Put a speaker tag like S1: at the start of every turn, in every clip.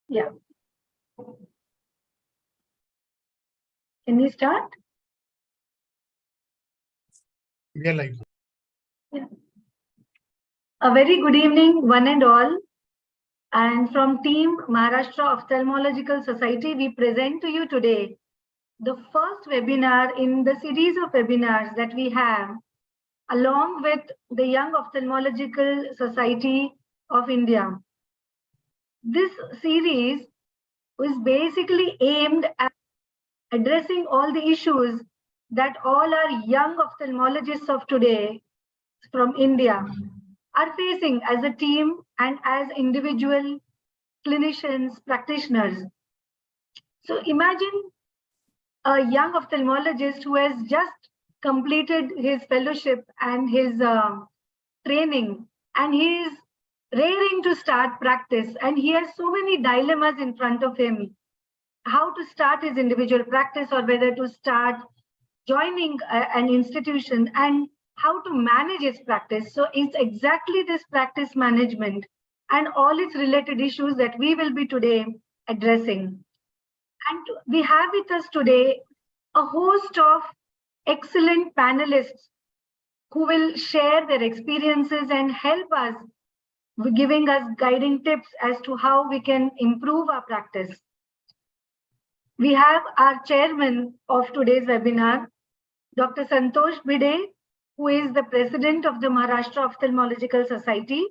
S1: Yeah. Can we start?
S2: Yeah, like.
S1: Yeah. A very good evening, one and all. And from Team Maharashtra Ophthalmological Society, we present to you today the first webinar in the series of webinars that we have, along with the Young Ophthalmological Society of India. This series was basically aimed at addressing all the issues that all our young ophthalmologists of today from India are facing as a team and as individual clinicians, practitioners. So imagine a young ophthalmologist who has just completed his fellowship and his training, and he is raring to start practice, and he has so many dilemmas in front of him: how to start his individual practice, or whether to start joining an institution, and how to manage his practice. So it's exactly this practice management and all its related issues that we will be today addressing. And we have with us today a host of excellent panelists who will share their experiences and help us, giving us guiding tips as to how we can improve our practice. We have our chairman of today's webinar, Dr. Santosh Bide, who is the president of the Maharashtra Ophthalmological Society.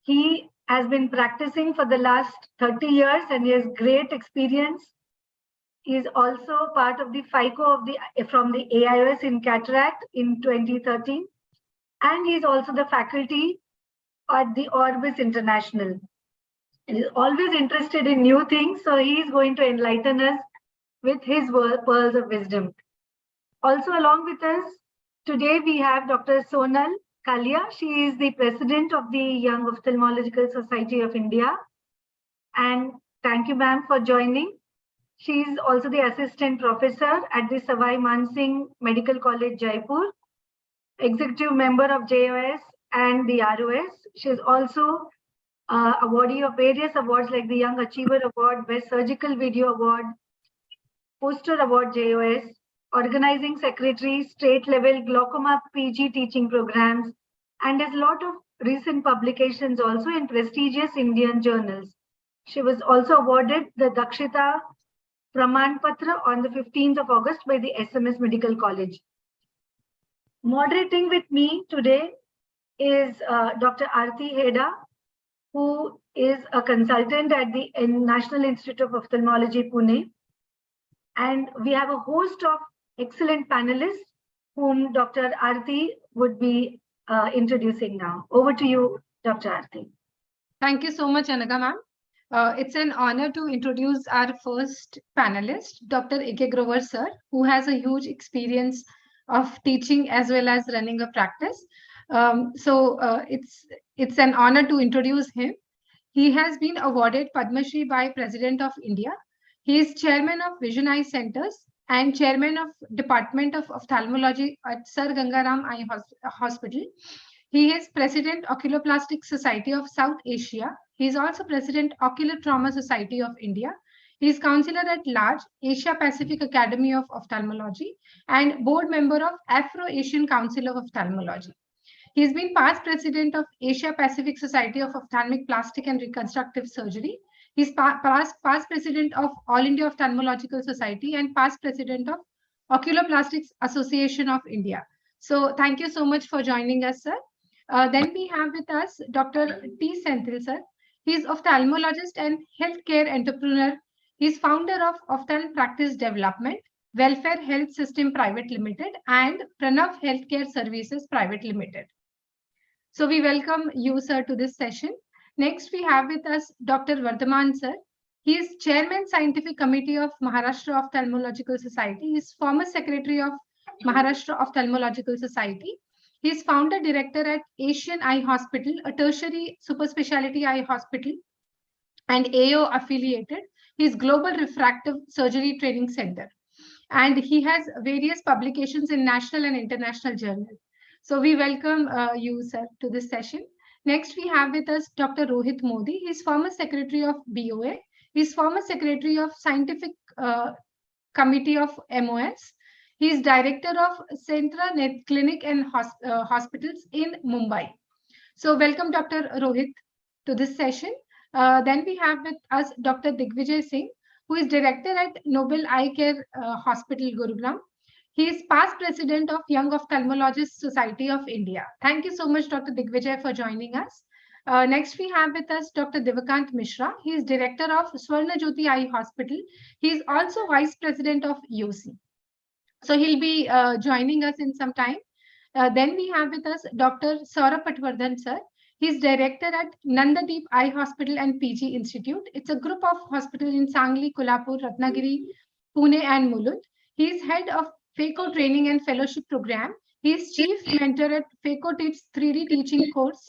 S1: He has been practicing for the last 30 years and he has great experience. He is also part of the FICO from the AIOS in cataract in 2013. And he is also the faculty at the Orbis International. He is always interested in new things, so he is going to enlighten us with his pearls of wisdom. Also along with us today, we have Dr. Sonal Kalia. She is the president of the Young Ophthalmological Society of India. And thank you, ma'am, for joining. She is also the assistant professor at the Savai Mansingh Medical College, Jaipur, executive member of JOS and the ROS. She is also awardee of various awards like the Young Achiever Award, Best Surgical Video Award, Poster Award JOS, organizing secretary, state level glaucoma PG teaching programs, and has a lot of recent publications also in prestigious Indian journals. She was also awarded the Dakshita Praman Patra on the 15th of August by the SMS Medical College. Moderating with me today is Dr. Aarti Heda, who is a consultant at the National Institute of Ophthalmology, Pune. And we have a host of excellent panelists whom Dr. Aarti would be introducing now. Over to you, Dr. Aarti.
S3: Thank you so much, Anaga ma'am. It's an honor to introduce our first panelist, Dr. A.K. Grover sir, who has a huge experience of teaching as well as running a practice. It's an honor to introduce him. He has been awarded Padma Shri by President of India. He is chairman of Vision Eye Centers and chairman of Department of Ophthalmology at Sir Gangaram Eye Hospital. He is president Oculoplastic Society of South Asia. He is also president Ocular Trauma Society of India. He is counselor at large Asia Pacific Academy of Ophthalmology and board member of Afro-Asian Council of Ophthalmology. He has been past president of Asia Pacific Society of Ophthalmic Plastic and Reconstructive Surgery. He's past president of All India Ophthalmological Society and past president of Oculoplastics Association of India. So thank you so much for joining us, sir. Then we have with us Dr. T. Senthil, sir. He is ophthalmologist and healthcare entrepreneur. He is founder of Ophthalm Practice Development, Welfare Health System Private Limited, and Pranav Healthcare Services Private Limited. So we welcome you, sir, to this session. Next, we have with us Dr. Vardhaman, sir. He is Chairman Scientific Committee of Maharashtra Ophthalmological Society. He is former Secretary of Maharashtra Ophthalmological Society. He is founder director at Asian Eye Hospital, a tertiary super specialty eye hospital, and AO affiliated. He is Global Refractive Surgery Training Center. And he has various publications in national and international journals. So we welcome you, sir, to this session. Next, we have with us Dr. Rohit Modi. He is former secretary of BOA. He is former secretary of Scientific Committee of MOS. He is director of Centra Net Clinic and Hospitals in Mumbai. So welcome, Dr. Rohit, to this session. Then we have with us Dr. Digvijay Singh, who is director at Noble Eye Care Hospital, Gurugram. He is past president of Young Ophthalmologist Society of India. Thank you so much, Dr. Digvijay, for joining us. Next, we have with us Dr. Devakant Mishra. He is director of Swarna Jyoti Eye Hospital. He is also vice president of UC. So he'll be joining us in some time. Then we have with us Dr. Saurabh Patwardhan, sir. He's director at Nandadeep Eye Hospital and PG Institute. It's a group of hospitals in Sangli, Kolhapur, Ratnagiri, Pune, and Mulund. He is head of FACO Training and Fellowship Program. He is chief mentor at FACO Tips 3D teaching course,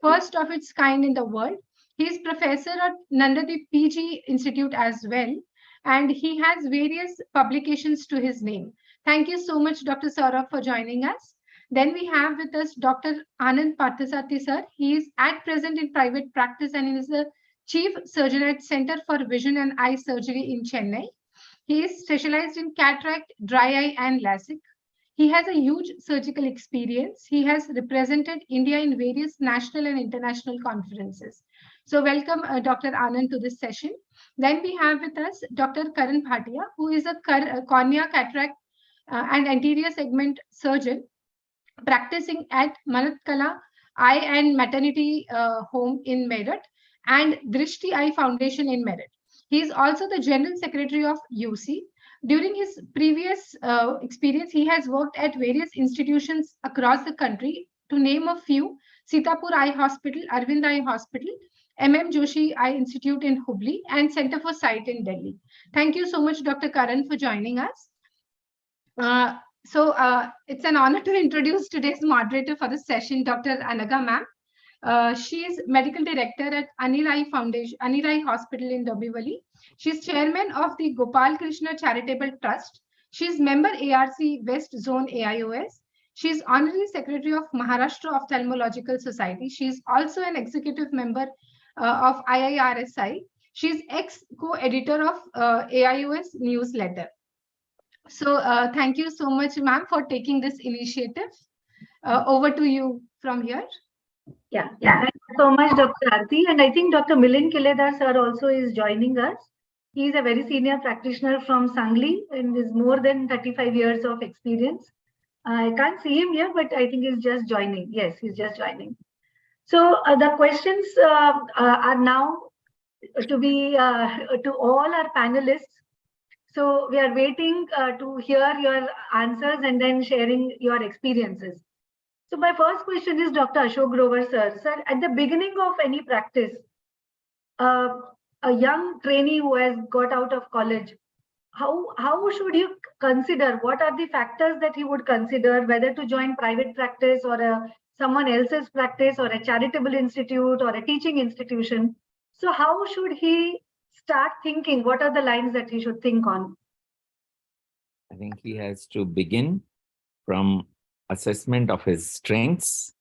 S3: first of its kind in the world. He is professor at Nandadeep PG Institute as well, and he has various publications to his name. Thank you so much, Dr. Saurabh, for joining us. Then we have with us Dr. Anand Parthasathi, sir. He is at present in private practice and is the chief surgeon at Center for Vision and Eye Surgery in Chennai. He is specialized in cataract, dry eye, and LASIK. He has a huge surgical experience. He has represented India in various national and international conferences. So welcome, Dr. Anand, to this session. Then we have with us Dr. Karan Bhatia, who is a cornea, cataract, and anterior segment surgeon practicing at Manatkala Eye and Maternity Home in Meerut and Drishti Eye Foundation in Meerut. He is also the General Secretary of UC. During his previous experience, he has worked at various institutions across the country. To name a few, Sitapur Eye Hospital, Arvind Eye Hospital, MM Joshi Eye Institute in Hubli, and Center for Sight in Delhi. Thank you so much, Dr. Karan, for joining us. It's an honor to introduce today's moderator for the session, Dr. Anaga ma'am. She is medical director at Anil Eye Foundation, Anil Eye Hospital in Dombivli. She is chairman of the Gopal Krishna Charitable Trust. She is member ARC West Zone AIOS. She is honorary secretary of Maharashtra Ophthalmological Society. She is also an executive member of IIRSI. She is ex-co-editor of AIOS newsletter. So thank you so much, ma'am, for taking this initiative. Over to you from here.
S1: Yeah. Thank you so much, Dr. Aarti. And I think Dr. Milind Kiledar sir also is joining us. He is a very senior practitioner from Sangli and is more than 35 years of experience. I can't see him here, but I think he's just joining. Yes, he's just joining. So the questions are now to be to all our panelists. So we are waiting to hear your answers and then sharing your experiences. So my first question is Dr. Ashok Grover, sir. Sir, at the beginning of any practice, a young trainee who has got out of college, how should you consider? What are the factors that he would consider, whether to join private practice or someone else's practice or a charitable institute or a teaching institution? So how should he start thinking? What are the lines that he should think on?
S2: I think he has to begin from assessment of his strengths,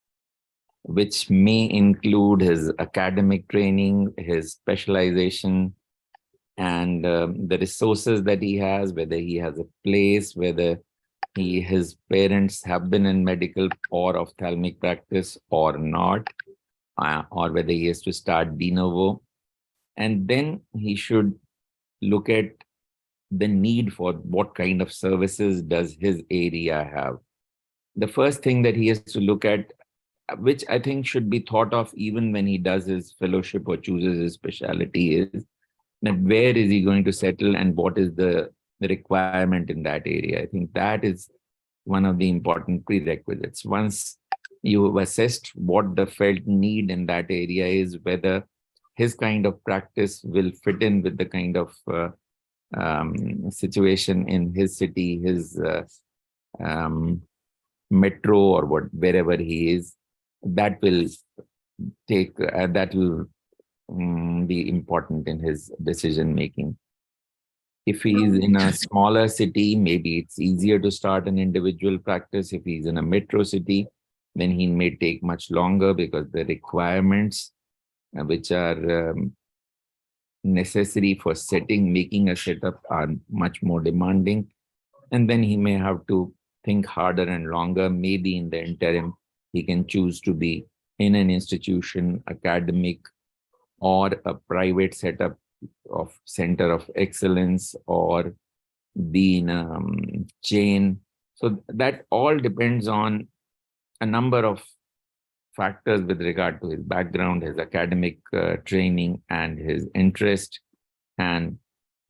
S2: which may include his academic training, his specialization, and the resources that he has, whether he has a place, whether his parents have been in medical or ophthalmic practice or not, or whether he has to start de novo. And then he should look at the need for what kind of services does his area have. The first thing that he has to look at, which I think should be thought of even when he does his fellowship or chooses his specialty, is that where is he going to settle and what is the requirement in that area. I think that is one of the important prerequisites. Once you have assessed what the felt need in that area is, whether his kind of practice will fit in with the kind of situation in his city, his metro or wherever he is, that will take be important in his decision making. If he is in a smaller city, maybe it's easier to start an individual practice. If he's in a metro city, then he may take much longer because the requirements which are necessary for making a setup are much more demanding. And then he may have to think harder and longer. Maybe in the interim, he can choose to be in an institution, academic, or a private setup of center of excellence, or be in a chain. So that all depends on a number of factors with regard to his background, his academic training, and his interest, and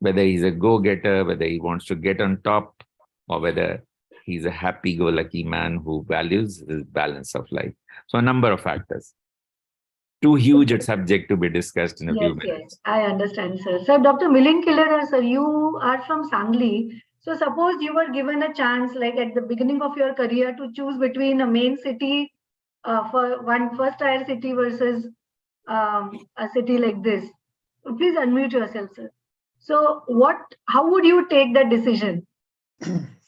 S2: whether he's a go-getter, whether he wants to get on top, or whether he's a happy-go-lucky man who values his balance of life. So a number of factors. Too huge a subject to be discussed in a few minutes.
S1: Yes, I understand, sir. So, Dr. Milind Killer, sir, you are from Sangli. So, suppose you were given a chance, like at the beginning of your career, to choose between a main city for one first-tier city versus a city like this. Please unmute yourself, sir. So, how would you take that decision?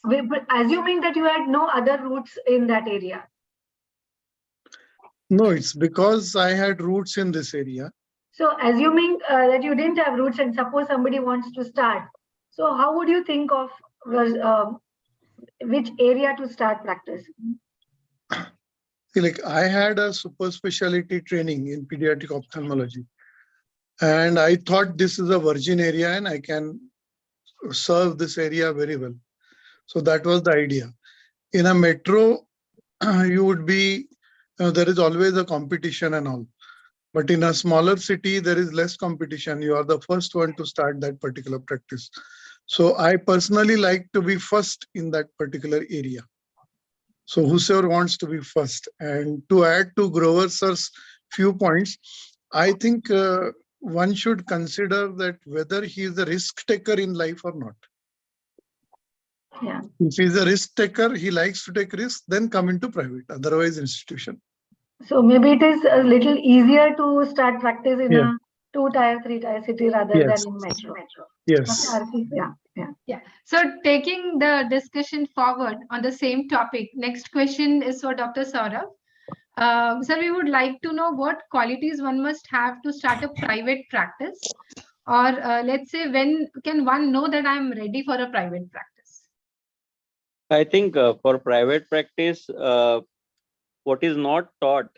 S1: Assuming that you had no other roots in that area.
S4: No, it's because I had roots in this area.
S1: So assuming that you didn't have roots and suppose somebody wants to start, so how would you think of which area to start practice?
S4: See, like I had a super specialty training in pediatric ophthalmology, and I thought this is a virgin area and I can serve this area very well. So that was the idea. In a metro, you would be, there is always a competition and all. But in a smaller city, there is less competition. You are the first one to start that particular practice. So I personally like to be first in that particular area. So whosoever wants to be first. And to add to Grover sir's few points, I think one should consider that whether he is a risk taker in life or not.
S1: Yeah.
S4: If he's a risk taker, he likes to take risks, then come into private, otherwise institution.
S1: So maybe it is a little easier to start practice in a 2-tier, 3-tier city rather than in metro.
S4: Yes.
S3: Yeah. So taking the discussion forward on the same topic, next question is for Dr. Saurabh. Sir, we would like to know what qualities one must have to start a private practice, or let's say when can one know that I'm ready for a private practice?
S5: I think for private practice, what is not taught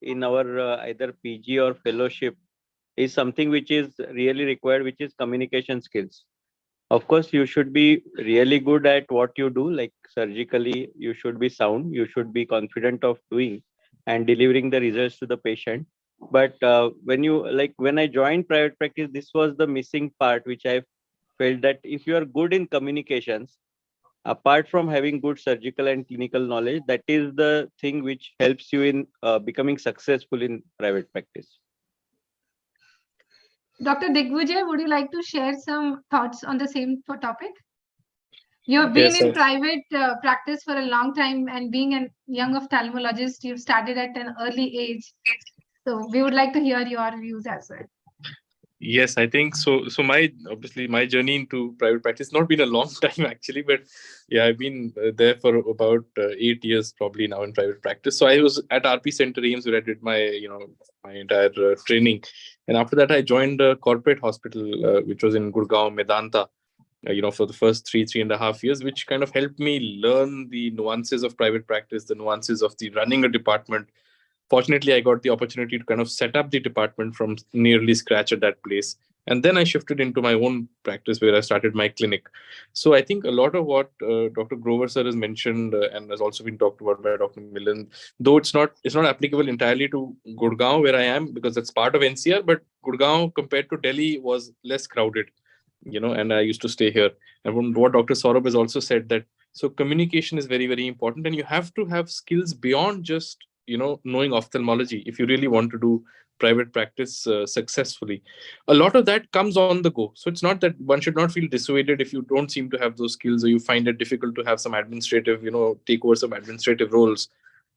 S5: in our either PG or fellowship is something which is really required, which is communication skills. Of course, you should be really good at what you do, like surgically, you should be sound, you should be confident of doing and delivering the results to the patient. But when I joined private practice, this was the missing part, which I felt that if you are good in communications, apart from having good surgical and clinical knowledge, that is the thing which helps you in becoming successful in private practice.
S3: Dr. Digvijay, would you like to share some thoughts on the same topic? You've been in private practice for a long time, and being a young ophthalmologist, you've started at an early age. So we would like to hear your views as well.
S6: Yes, I think so. So my journey into private practice not been a long time actually, but yeah, I've been there for about 8 years probably now in private practice. So I was at RP Center Ames where I did my my entire training, and after that I joined a corporate hospital which was in Gurgaon, Medanta. For the first 3.5 years, which kind of helped me learn the nuances of private practice, the nuances of the running a department. Fortunately, I got the opportunity to kind of set up the department from nearly scratch at that place. And then I shifted into my own practice where I started my clinic. So I think a lot of what Dr. Grover sir has mentioned and has also been talked about by Dr. Milind, though it's not applicable entirely to Gurgaon where I am because that's part of NCR, but Gurgaon compared to Delhi was less crowded, and I used to stay here. And what Dr. Saurabh has also said that, so communication is very, very important and you have to have skills beyond just knowing ophthalmology if you really want to do private practice successfully. A lot of that comes on the go. So it's not that one should not feel dissuaded if you don't seem to have those skills or you find it difficult to have some administrative, take over some administrative roles.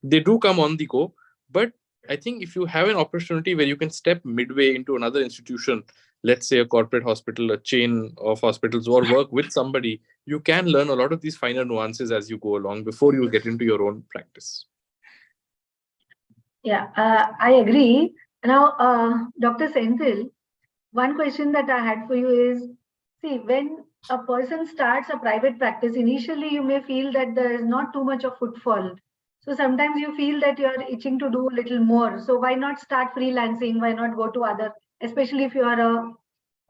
S6: They do come on the go. But I think if you have an opportunity where you can step midway into another institution, let's say a corporate hospital, a chain of hospitals, or work with somebody, you can learn a lot of these finer nuances as you go along before you get into your own practice.
S1: Yeah, I agree. Now, Dr. Senthil, one question that I had for you is, see, when a person starts a private practice, initially you may feel that there is not too much of footfall. So sometimes you feel that you are itching to do a little more. So why not start freelancing? Why not go to other, especially if you are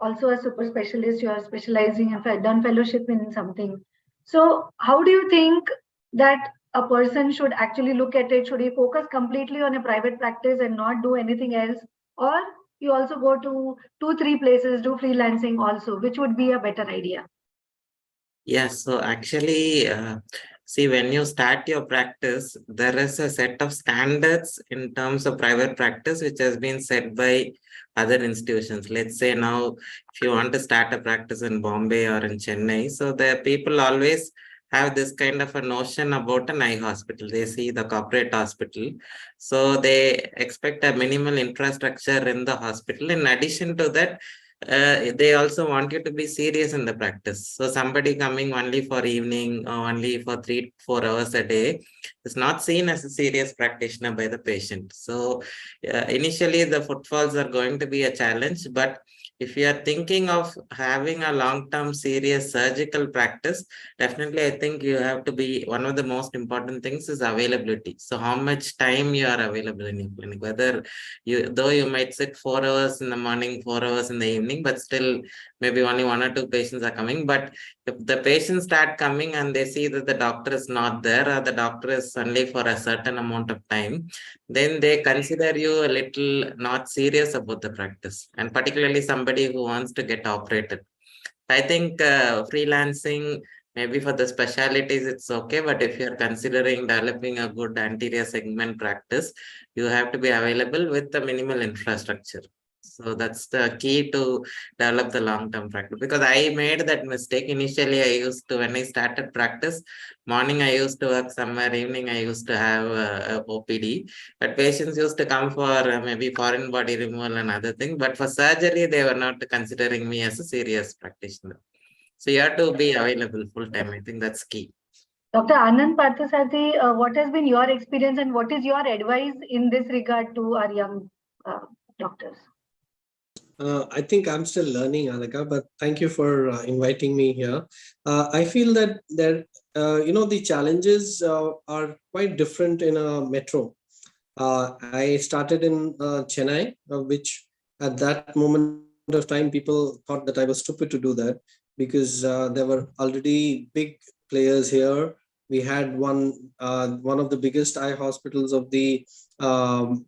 S1: also a super specialist, you are specializing and done fellowship in something. So how do you think that a person should actually look at it? Should he focus completely on a private practice and not do anything else? Or you also go to 2, 3 places, do freelancing also, which would be a better idea?
S7: Yes, so actually, see, when you start your practice, there is a set of standards in terms of private practice, which has been set by other institutions. Let's say now, if you want to start a practice in Bombay or in Chennai, so the people always have this kind of a notion about an eye hospital. They see the corporate hospital. So they expect a minimal infrastructure in the hospital. In addition to that, they also want you to be serious in the practice. So somebody coming only for evening or only for 3-4 hours a day is not seen as a serious practitioner by the patient. So initially the footfalls are going to be a challenge, but if you are thinking of having a long-term serious surgical practice, definitely I think you have to be, one of the most important things is availability. So how much time you are available in your clinic, whether though you might sit 4 hours in the morning, 4 hours in the evening, but still maybe only 1 or 2 patients are coming. But if the patients start coming and they see that the doctor is not there, or the doctor is only for a certain amount of time, then they consider you a little not serious about the practice, and particularly somebody who wants to get operated. I think freelancing, maybe for the specialties, it's okay. But if you're considering developing a good anterior segment practice, you have to be available with the minimal infrastructure. So that's the key to develop the long-term practice. Because I made that mistake. Initially, I used to, when I started practice, morning I used to work somewhere, evening I used to have a OPD. But patients used to come for maybe foreign body removal and other things. But for surgery, they were not considering me as a serious practitioner. So you have to be available full time. I think that's key.
S1: Dr. Anand Parthasathi, what has been your experience and what is your advice in this regard to our young doctors?
S8: I think I'm still learning, Alaka, but thank you for inviting me here. I feel that the challenges are quite different in a metro. I started in Chennai, which at that moment of time, people thought that I was stupid to do that, because there were already big players here. We had one of the biggest eye hospitals of the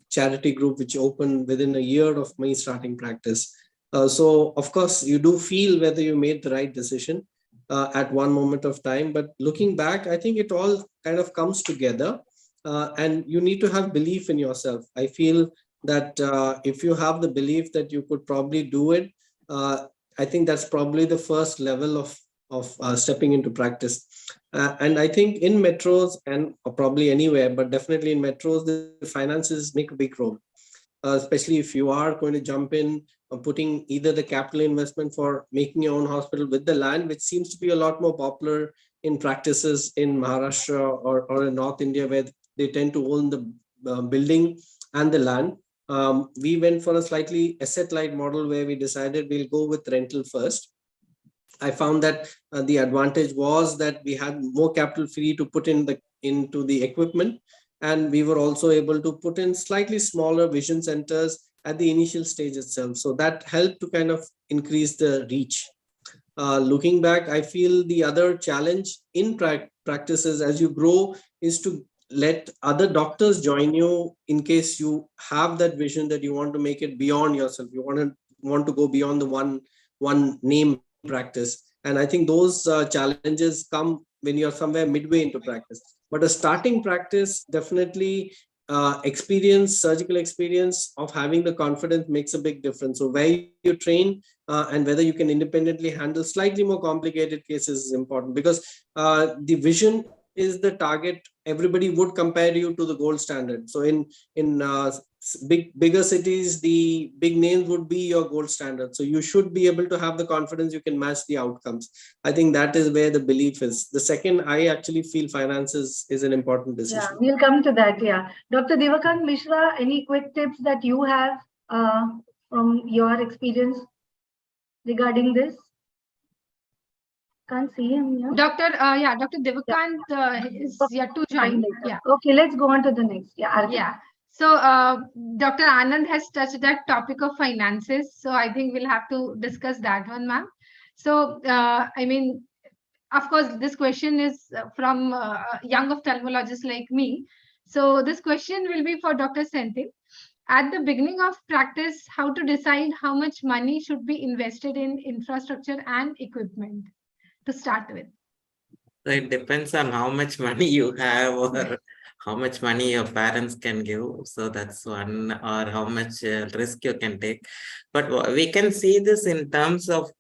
S8: charity group, which opened within a year of me starting practice. So of course you do feel whether you made the right decision at one moment of time, but looking back, I think it all kind of comes together. And you need to have belief in yourself. I feel that if you have the belief that you could probably do it, I think that's probably the first level of stepping into practice. And I think in metros, and probably anywhere, but definitely in metros, the finances make a big role. Especially if you are going to jump in, putting either the capital investment for making your own hospital with the land, which seems to be a lot more popular in practices in Maharashtra or in North India, where they tend to own the building and the land. We went for a slightly asset-light model where we decided we'll go with rental first. I found that the advantage was that we had more capital free to put into the equipment, and we were also able to put in slightly smaller vision centers at the initial stage itself. So that helped to kind of increase the reach. Looking back, I feel the other challenge in practices as you grow is to let other doctors join you in case you have that vision that you want to make it beyond yourself. You want to go beyond the one name practice. And I think those challenges come when you're somewhere midway into practice. But a starting practice, definitely surgical experience of having the confidence makes a big difference. So where you train and whether you can independently handle slightly more complicated cases is important, because the vision is the target. Everybody would compare you to the gold standard. So in bigger cities, the big names would be your gold standard. So you should be able to have the confidence you can match the outcomes. I think that is where the belief is. The second, I actually feel finances is an important decision.
S1: Yeah, we'll come to that. Yeah. Dr. Devakant Mishra, any quick tips that you have from your experience regarding this? Can't see him. Yeah.
S3: Dr. Devakant is yet to join. Yeah.
S1: Okay, let's go on to the next. Yeah. Arti.
S3: Yeah. So Dr. Anand has touched that topic of finances. So I think we'll have to discuss that one, ma'am. So I mean, of course, this question is from young ophthalmologists like me. So this question will be for Dr. Senthil. At the beginning of practice, how to decide how much money should be invested in infrastructure and equipment to start with?
S7: So it depends on how much money you have or how much money your parents can give. So that's one, or how much risk you can take. But we can see this in terms of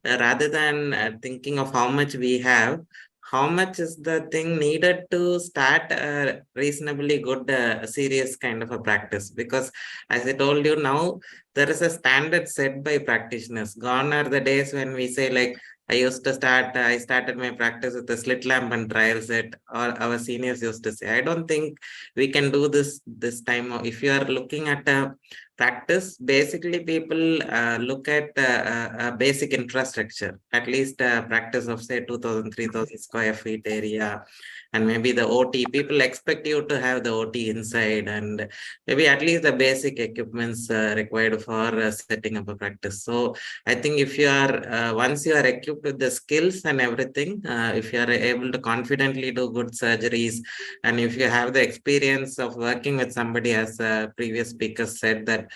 S7: rather than thinking of how much we have, how much is the thing needed to start a reasonably good, serious kind of a practice? Because as I told you now, there is a standard set by practitioners. Gone are the days when we say like, I started my practice with a slit lamp and trial set, or our seniors used to say. I don't think we can do this time. If you are looking at a practice, basically people look at a basic infrastructure, at least a practice of say 2,000, 3,000 square feet area, and maybe the OT. People expect you to have the OT inside, and maybe at least the basic equipments required for setting up a practice. So I think if you are, once you are equipped with the skills and everything, if you are able to confidently do good surgeries, and if you have the experience of working with somebody, as previous speakers said, that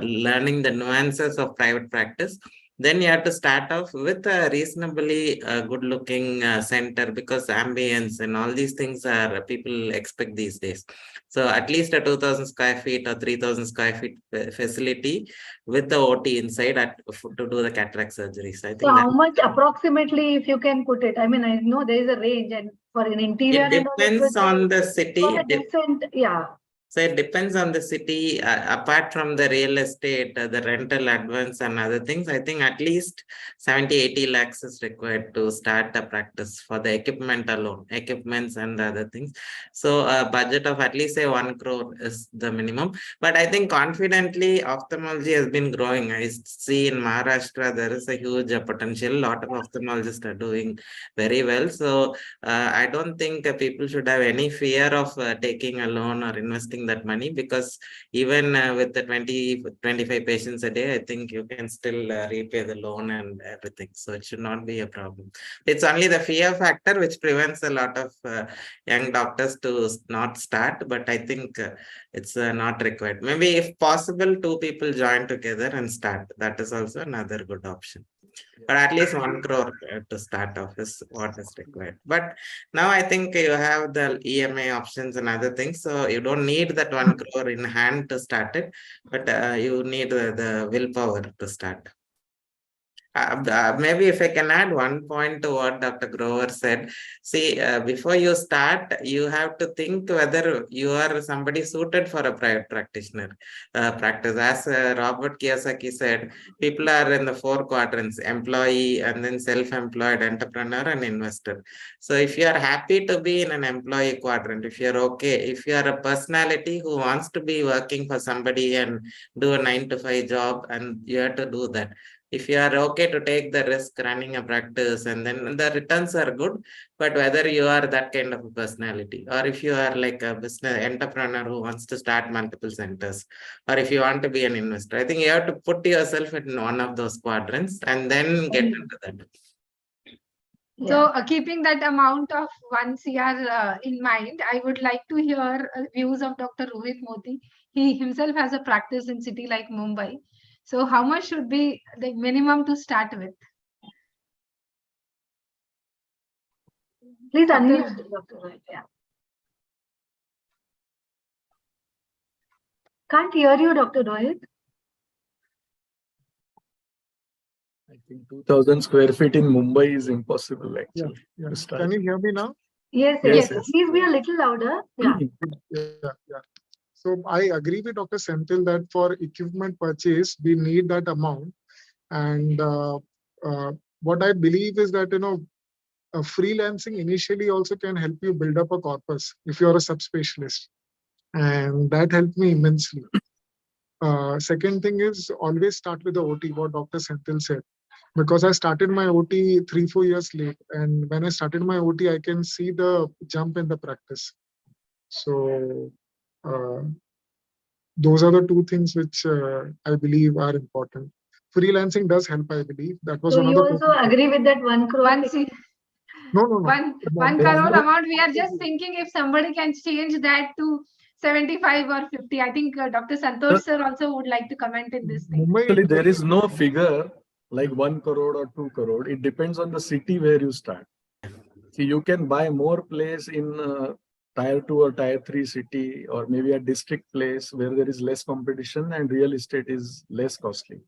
S7: learning the nuances of private practice, then you have to start off with a reasonably good looking center, because ambience and all these things are people expect these days. So at least a 2,000 square feet or 3,000 square feet facility with the OT inside to do the cataract surgeries. I think
S1: so how much approximately, if you can put it? I mean, I know there is a range, and for an interior,
S7: it depends on the city.
S1: Yeah.
S7: So it depends on the city. Apart from the real estate, the rental advance and other things, I think at least 70-80 lakhs is required to start a practice for the equipment alone, equipments and the other things. So a budget of at least say 1 crore is the minimum. But I think confidently ophthalmology has been growing. I see in Maharashtra, there is a huge potential. A lot of ophthalmologists are doing very well. So I don't think people should have any fear of taking a loan or investing that money, because even with the 20-25 patients a day, I think you can still repay the loan and everything. So it should not be a problem. It's only the fear factor which prevents a lot of young doctors to not start, but I think it's not required. Maybe if possible, 2 people join together and start. That is also another good option. But at least 1 crore to start off is what is required. But now I think you have the EMI options and other things. So you don't need that 1 crore in hand to start it, but you need the willpower to start. Maybe if I can add one point to what Dr. Grover said. See, before you start, you have to think whether you are somebody suited for a private practitioner practice. As Robert Kiyosaki said, people are in the 4 quadrants: employee, and then self-employed, entrepreneur, and investor. So if you are happy to be in an employee quadrant, if you're okay, if you are a personality who wants to be working for somebody and do a 9-to-5 job, and you have to do that. If you are okay to take the risk running a practice, and then the returns are good, but whether you are that kind of a personality, or if you are like a business entrepreneur who wants to start multiple centers, or if you want to be an investor, I think you have to put yourself in one of those quadrants and then get into that.
S3: So keeping that amount of 1 CR in mind, I would like to hear views of Dr. Rohit Modi. He himself has a practice in city like Mumbai. So how much should be the minimum to start with?
S1: Please unmute, Dr. Rohit. Yeah. Can't hear you, Dr. Rohit.
S9: I think 2,000 square feet in Mumbai is impossible, actually.
S4: Yeah. Can you hear me now?
S1: Yes. Please be a little louder. Yeah.
S4: Yeah.
S10: So I agree with Dr. Senthil that for equipment purchase, we need that amount. And what I believe is that, freelancing initially also can help you build up a corpus if you're a subspecialist. And that helped me immensely. Second thing is always start with the OT, what Dr. Senthil said. Because I started my OT 3-4 years late. And when I started my OT, I can see the jump in the practice. So those are the two things which I believe are important. Freelancing does help, I believe. That was
S1: So
S10: one of
S1: you
S10: the
S1: also agree with that 1 crore?
S10: No.
S3: One
S9: There is
S3: crore
S9: no-
S3: amount. We are just thinking if somebody can change that to 75 or 50. I think Dr. Santosh sir also would like to comment in this thing.
S9: Actually, there is no figure like 1 crore or 2 crore. It depends on the city where you start. See, you can buy more place in tier 2 or tier 3 city, or maybe a district place where there is less competition and real estate is less costly.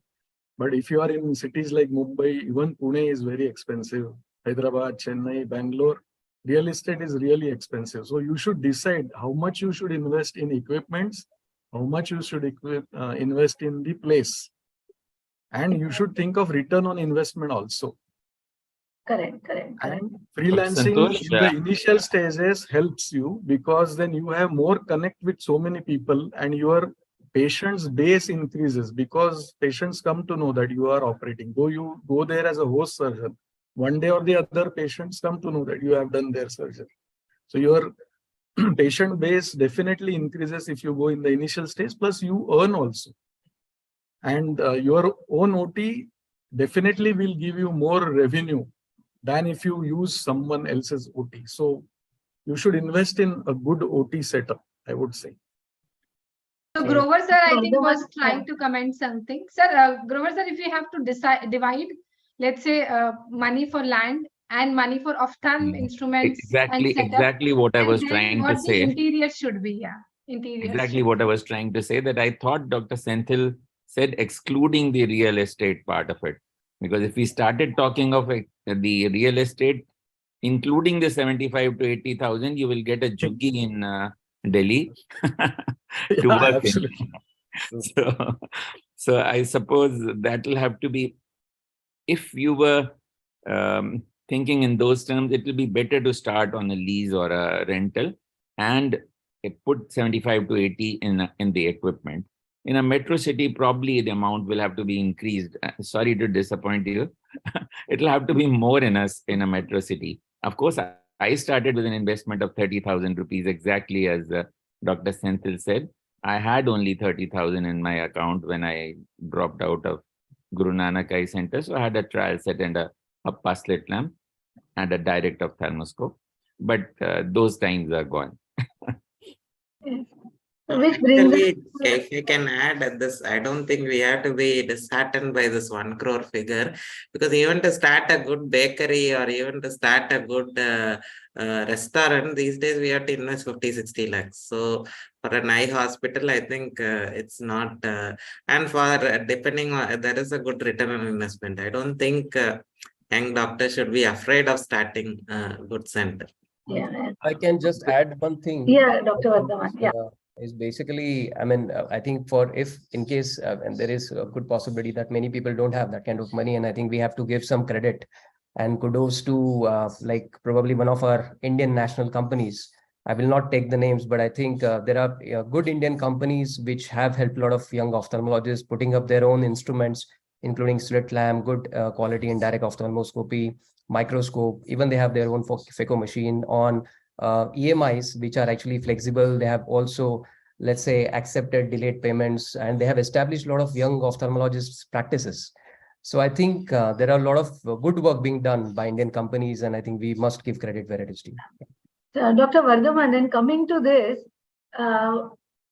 S9: But if you are in cities like Mumbai, even Pune is very expensive. Hyderabad, Chennai, Bangalore, real estate is really expensive. So you should decide how much you should invest in equipments, how much you should invest in the place. And you should think of return on investment also.
S1: Correct.
S9: And freelancing
S2: Santosh,
S9: in the initial stages helps you because then you have more connect with so many people and your patient's base increases because patients come to know that you are operating. Though you go there as a host surgeon, one day or the other patients come to know that you have done their surgery. So your patient base definitely increases if you go in the initial stage, plus you earn also. And your own OT definitely will give you more revenue than if you use someone else's OT. So you should invest in a good OT setup, I would say.
S3: So Grover sir, I think
S1: Vardhaman,
S3: was trying to comment something. Sir, Grover sir, if you have to divide, let's say money for land and money for ophthalm instruments and setup,
S2: Exactly what I
S3: and
S2: was
S3: then
S2: trying to
S3: what the
S2: say.
S3: interior should be, interior.
S2: Exactly what I was trying to say, that I thought Dr. Senthil said excluding the real estate part of it. Because if we started talking of the real estate, including the 75 to 80,000, you will get a juggi in Delhi to work in. So I suppose that will have to be, if you were thinking in those terms, it will be better to start on a lease or a rental and put 75 to 80 in the equipment. In a metro city, probably the amount will have to be increased. Sorry to disappoint you. It'll have to be more in a metro city. Of course, I started with an investment of 30,000 rupees, exactly as Dr. Senthil said. I had only 30,000 in my account when I dropped out of Guru Nanak Eye Center. So I had a trial set and a slit lamp and a direct ophthalmoscope. But those times are gone.
S1: Which brings us
S7: Actually, if you can add at this, I don't think we have to be disheartened by this 1 crore figure, because even to start a good bakery or even to start a good restaurant, these days we have to invest 50-60 lakhs. So for an eye hospital, I think it's not, and for depending on, there is a good return on investment. I don't think young doctors should be afraid of starting a good center.
S1: Yeah.
S11: I can just add one thing.
S1: Yeah, Dr. Vardhaman. Yeah.
S11: Is basically, I mean, I think for if in case, and there is a good possibility that many people don't have that kind of money, and I think we have to give some credit and kudos to like probably one of our Indian national companies. I will not take the names, but I think there are good Indian companies which have helped a lot of young ophthalmologists putting up their own instruments, including slit lamp, good quality in direct ophthalmoscopy, microscope. Even they have their own phaco machine on EMIs, which are actually flexible. They have also, let's say, accepted delayed payments, and they have established a lot of young ophthalmologists practices. So I think there are a lot of good work being done by Indian companies, and I think we must give credit where it is due.
S1: Dr. Vardhaman, and coming to this,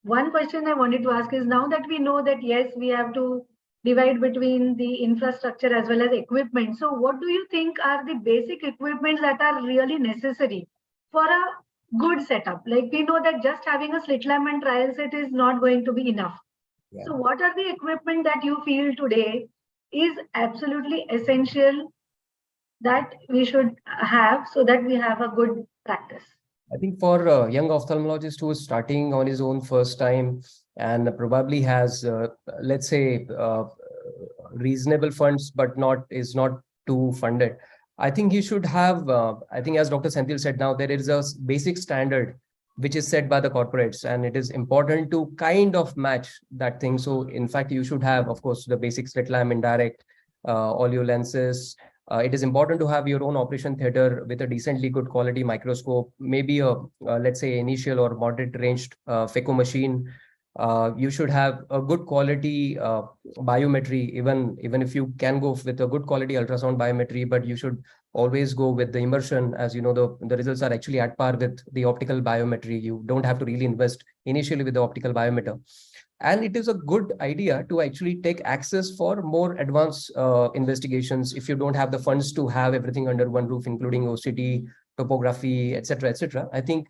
S1: one question I wanted to ask is, now that we know that, yes, we have to divide between the infrastructure as well as equipment. So what do you think are the basic equipments that are really necessary for a good setup? Like, we know that just having a slit lamp and trial set is not going to be enough. Yeah. So what are the equipment that you feel today is absolutely essential that we should have so that we have a good practice?
S11: I think for a young ophthalmologist who is starting on his own first time and probably has, let's say, reasonable funds, but is not too funded, I think he should have, I think as Dr. Senthil said, now there is a basic standard which is set by the corporates, and it is important to kind of match that thing. So in fact, you should have, of course, the basic slit lamp, indirect, all your lenses. It is important to have your own operation theater with a decently good quality microscope, maybe a, let's say, initial or moderate ranged phaco machine. You should have a good quality biometry, even if you can go with a good quality ultrasound biometry, but you should always go with the immersion. As you know, the results are actually at par with the optical biometry. You don't have to really invest initially with the optical biometer. And it is a good idea to actually take access for more advanced investigations if you don't have the funds to have everything under one roof, including OCT, topography, etc., etc. I think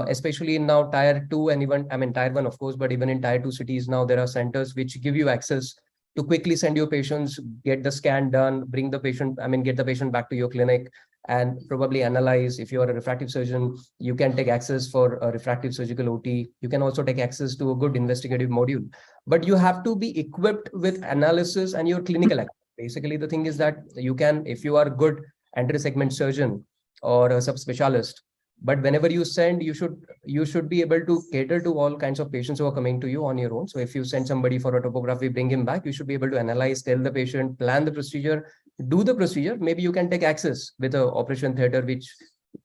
S11: especially in now tier 2 and even, I mean, tier 1, of course, but even in tier 2 cities now, there are centers which give you access to quickly send your patients, get the scan done, bring the patient, I mean, get the patient back to your clinic and probably analyze. If you are a refractive surgeon, you can take access for a refractive surgical OT. You can also take access to a good investigative module, but you have to be equipped with analysis and your clinical activity. Basically, the thing is that you can, if you are a good anterior segment surgeon or a subspecialist, but whenever you send, you should be able to cater to all kinds of patients who are coming to you on your own. So if you send somebody for a topography, bring him back, you should be able to analyze, tell the patient, plan the procedure, do the procedure. Maybe you can take access with an operation theater which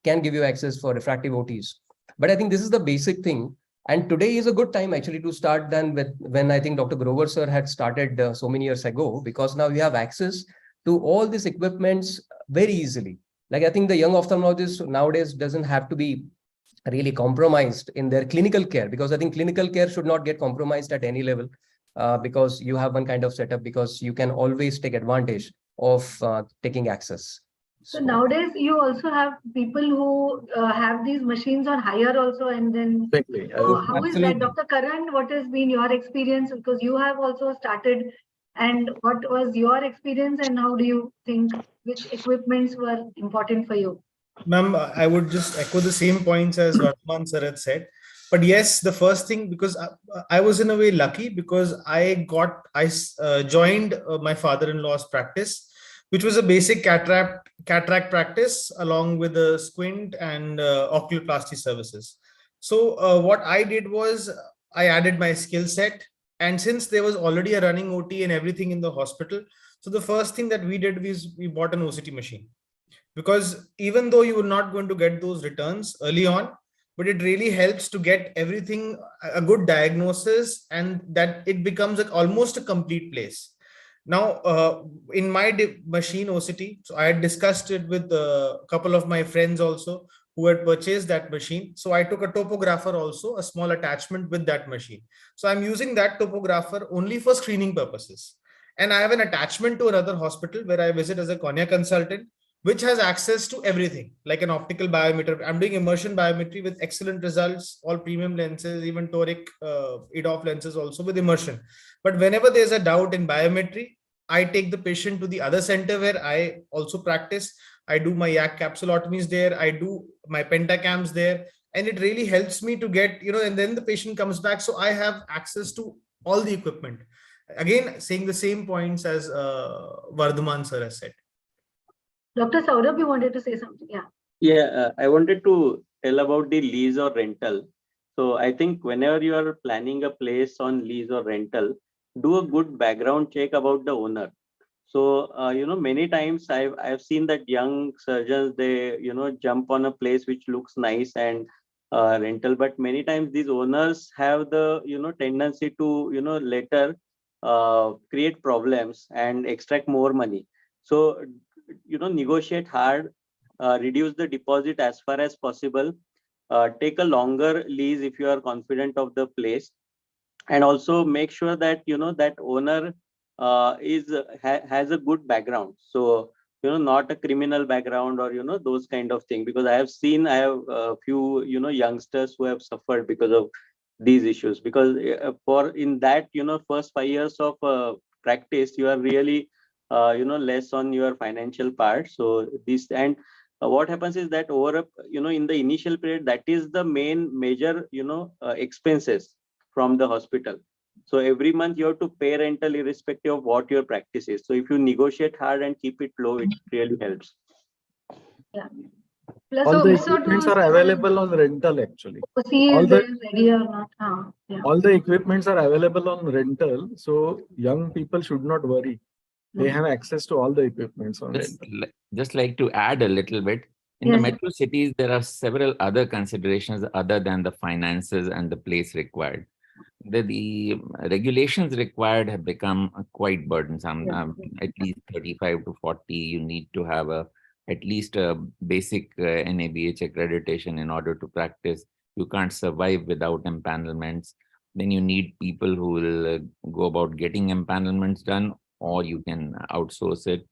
S11: can give you access for refractive OTs. But I think this is the basic thing. And today is a good time actually to start than with when I think Dr. Grover sir had started so many years ago, because now you have access to all these equipments very easily. Like I think the young ophthalmologist nowadays doesn't have to be really compromised in their clinical care, because I think clinical care should not get compromised at any level, because you have one kind of setup, because you can always take advantage of taking access.
S1: So nowadays you also have people who have these machines on hire also, and then so how is that, Dr. Karan? What has been your experience? Because you have also started, and what was your experience, and how do you think which equipments were important for you?
S12: Ma'am, I would just echo the same points as Vardhaman sir had said. But yes, the first thing, because I was in a way lucky, because I joined my father-in-law's practice, which was a basic cataract practice along with the squint and oculoplasty services. So what I did was I added my skill set, and since there was already a running OT and everything in the hospital, so the first thing that we did was we bought an OCT machine. Because even though you were not going to get those returns early on, but it really helps to get everything, a good diagnosis, and that it becomes almost a complete place. Now, in my machine OCT, so I had discussed it with a couple of my friends also who had purchased that machine. So I took a topographer also, a small attachment with that machine. So I'm using that topographer only for screening purposes. And I have an attachment to another hospital where I visit as a cornea consultant, which has access to everything like an optical biometer. I'm doing immersion biometry with excellent results, all premium lenses, even toric EDOF lenses also with immersion. But whenever there's a doubt in biometry, I take the patient to the other center where I also practice. I do my YAC capsulotomies there. I do my pentacams there. And it really helps me to get, and then the patient comes back. So I have access to all the equipment. Again, saying the same points as Vardhaman sir has said.
S1: Dr. Saurabh, you wanted to say something? Yeah.
S5: Yeah, I wanted to tell about the lease or rental. So I think whenever you are planning a place on lease or rental, do a good background check about the owner. So many times I've seen that young surgeons, they jump on a place which looks nice and rental, but many times these owners have the tendency to later create problems and extract more money. So negotiate hard, reduce the deposit as far as possible, take a longer lease if you are confident of the place, and also make sure that that owner has a good background. So not a criminal background or those kind of thing, because I have a few youngsters who have suffered because of these issues, because for in that first 5 years of practice, you are really less on your financial part. So this, and what happens is that over in the initial period, that is the major expenses from the hospital. So every month you have to pay rental irrespective of what your practice is. So if you negotiate hard and keep it low, it really helps.
S1: Yeah. Plus,
S9: All the
S1: also
S9: equipments
S1: to
S9: are available on rental actually.
S1: see
S9: All
S1: if
S9: the
S1: they're ready or not. Yeah.
S9: all the equipments are available on rental, so young people should not worry. They have access to all the equipments on rental.
S2: Just like to add a little bit, in the metro cities, there are several other considerations other than the finances and the place required. The regulations required have become quite burdensome. At least 35 to 40, you need to have at least a basic NABH accreditation in order to practice. You can't survive without empanelments. Then you need people who will go about getting empanelments done, or you can outsource it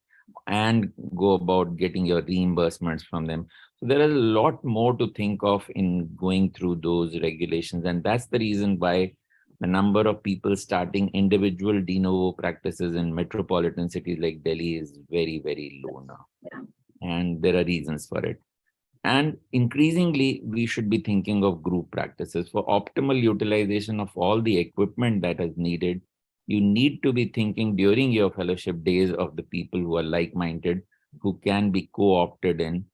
S2: and go about getting your reimbursements from them. So there is a lot more to think of in going through those regulations. And that's the reason why the number of people starting individual de novo practices in metropolitan cities like Delhi is very, very low now. And there are reasons for it. And increasingly, we should be thinking of group practices. For optimal utilization of all the equipment that is needed, you need to be thinking during your fellowship days of the people who are like-minded, who can be co-opted in,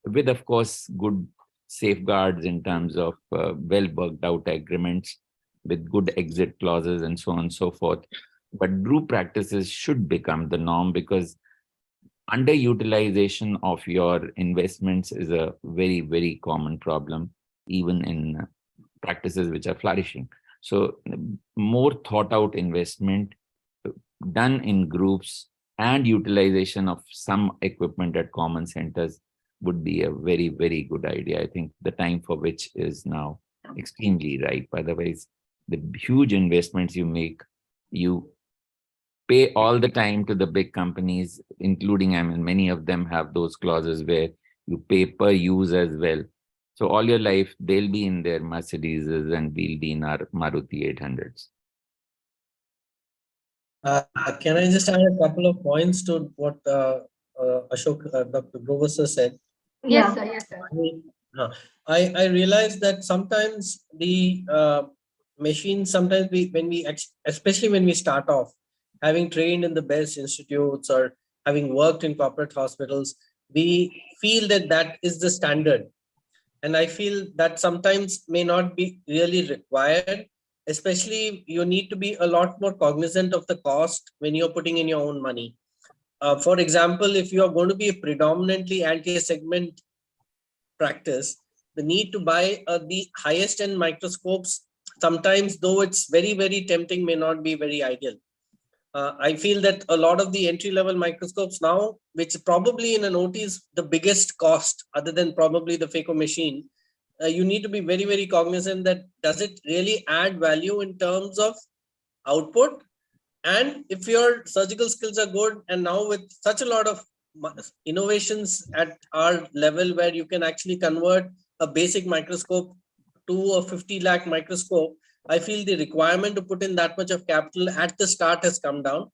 S2: with, of course, good safeguards in terms of well-worked out agreements with good exit clauses and so on and so forth. But group practices should become the norm, because underutilization of your investments is a very, very common problem, even in practices which are flourishing. So more thought out investment done in groups and utilization of some equipment at common centers would be a very, very good idea. I think the time for which is now extremely ripe. Otherwise, the huge investments you make, you pay all the time to the big companies, including, I mean, many of them have those clauses where you pay per use as well. So all your life, they'll be in their Mercedeses and we'll be in our Maruti 800s.
S8: Can I just add a couple of points to what Ashok, Dr. Grover sir said?
S3: Yes, sir. Yes, sir.
S8: I realized that sometimes the machines, sometimes especially when we start off, having trained in the best institutes or having worked in corporate hospitals, we feel that that is the standard. And I feel that sometimes may not be really required. Especially, you need to be a lot more cognizant of the cost when you're putting in your own money. For example, if you are going to be a predominantly anti-segment practice, the need to buy the highest end microscopes, sometimes though it's very, very tempting, may not be very ideal. I feel that a lot of the entry-level microscopes now, which probably in an OT is the biggest cost other than probably the phaco machine, you need to be very, very cognizant that does it really add value in terms of output? And if your surgical skills are good, and now with such a lot of innovations at our level where you can actually convert a basic microscope to a 50 lakh microscope, I feel the requirement to put in that much of capital at the start has come down.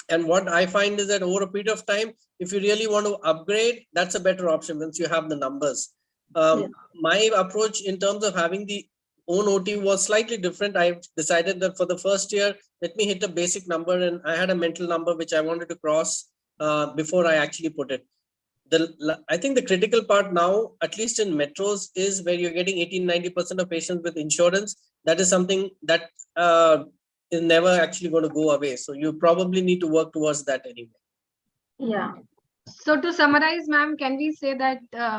S8: And what I find is that over a period of time, if you really want to upgrade, that's a better option once you have the numbers. My approach in terms of having the own OT was slightly different. I decided that for the first year, let me hit a basic number, and I had a mental number which I wanted to cross before I actually put it. I think the critical part now, at least in metros, is where you're getting 18-90% of patients with insurance. That is something that is never actually going to go away. So you probably need to work towards that anyway.
S1: Yeah.
S3: So to summarize, ma'am, can we say that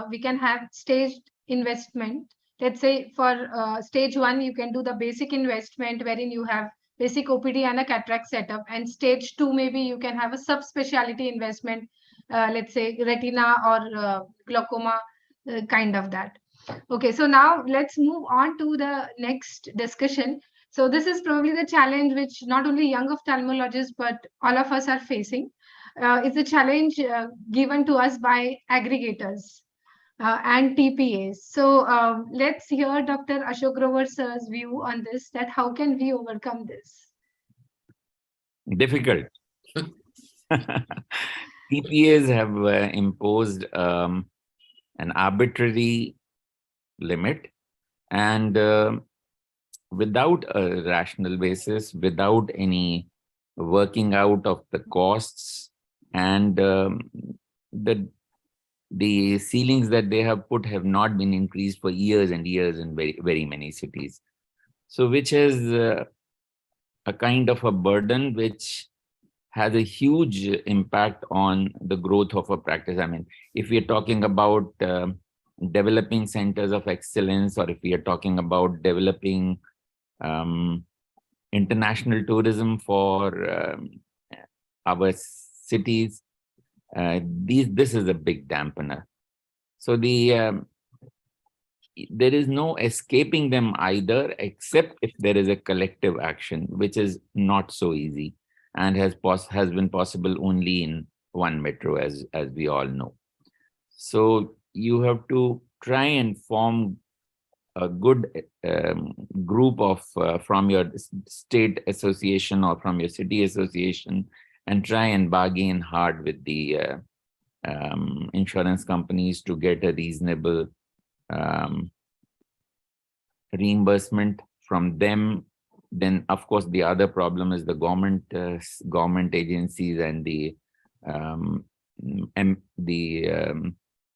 S3: we can have staged investment? Let's say for stage 1, you can do the basic investment wherein you have basic OPD and a cataract setup. And stage 2, maybe you can have a subspecialty investment, let's say retina or glaucoma, kind of that. Okay, so now let's move on to the next discussion. So this is probably the challenge which not only young ophthalmologists, but all of us are facing. It's a challenge given to us by aggregators and TPAs. So let's hear Dr. Ashok Grover sir's view on this, that how can we overcome this?
S2: Difficult. TPAs have imposed an arbitrary limit, and without a rational basis, without any working out of the costs, and the ceilings that they have put have not been increased for years and years in very, very many cities. So which is a kind of a burden which has a huge impact on the growth of a practice. I mean, if we are talking about developing centers of excellence, or if we are talking about developing international tourism for our cities, this is a big dampener. So there is no escaping them either, except if there is a collective action, which is not so easy and has been possible only in one metro, as we all know. So you have to try and form a good group of from your state association or from your city association, and try and bargain hard with the insurance companies to get a reasonable reimbursement from them. Then, of course, the other problem is the government agencies and the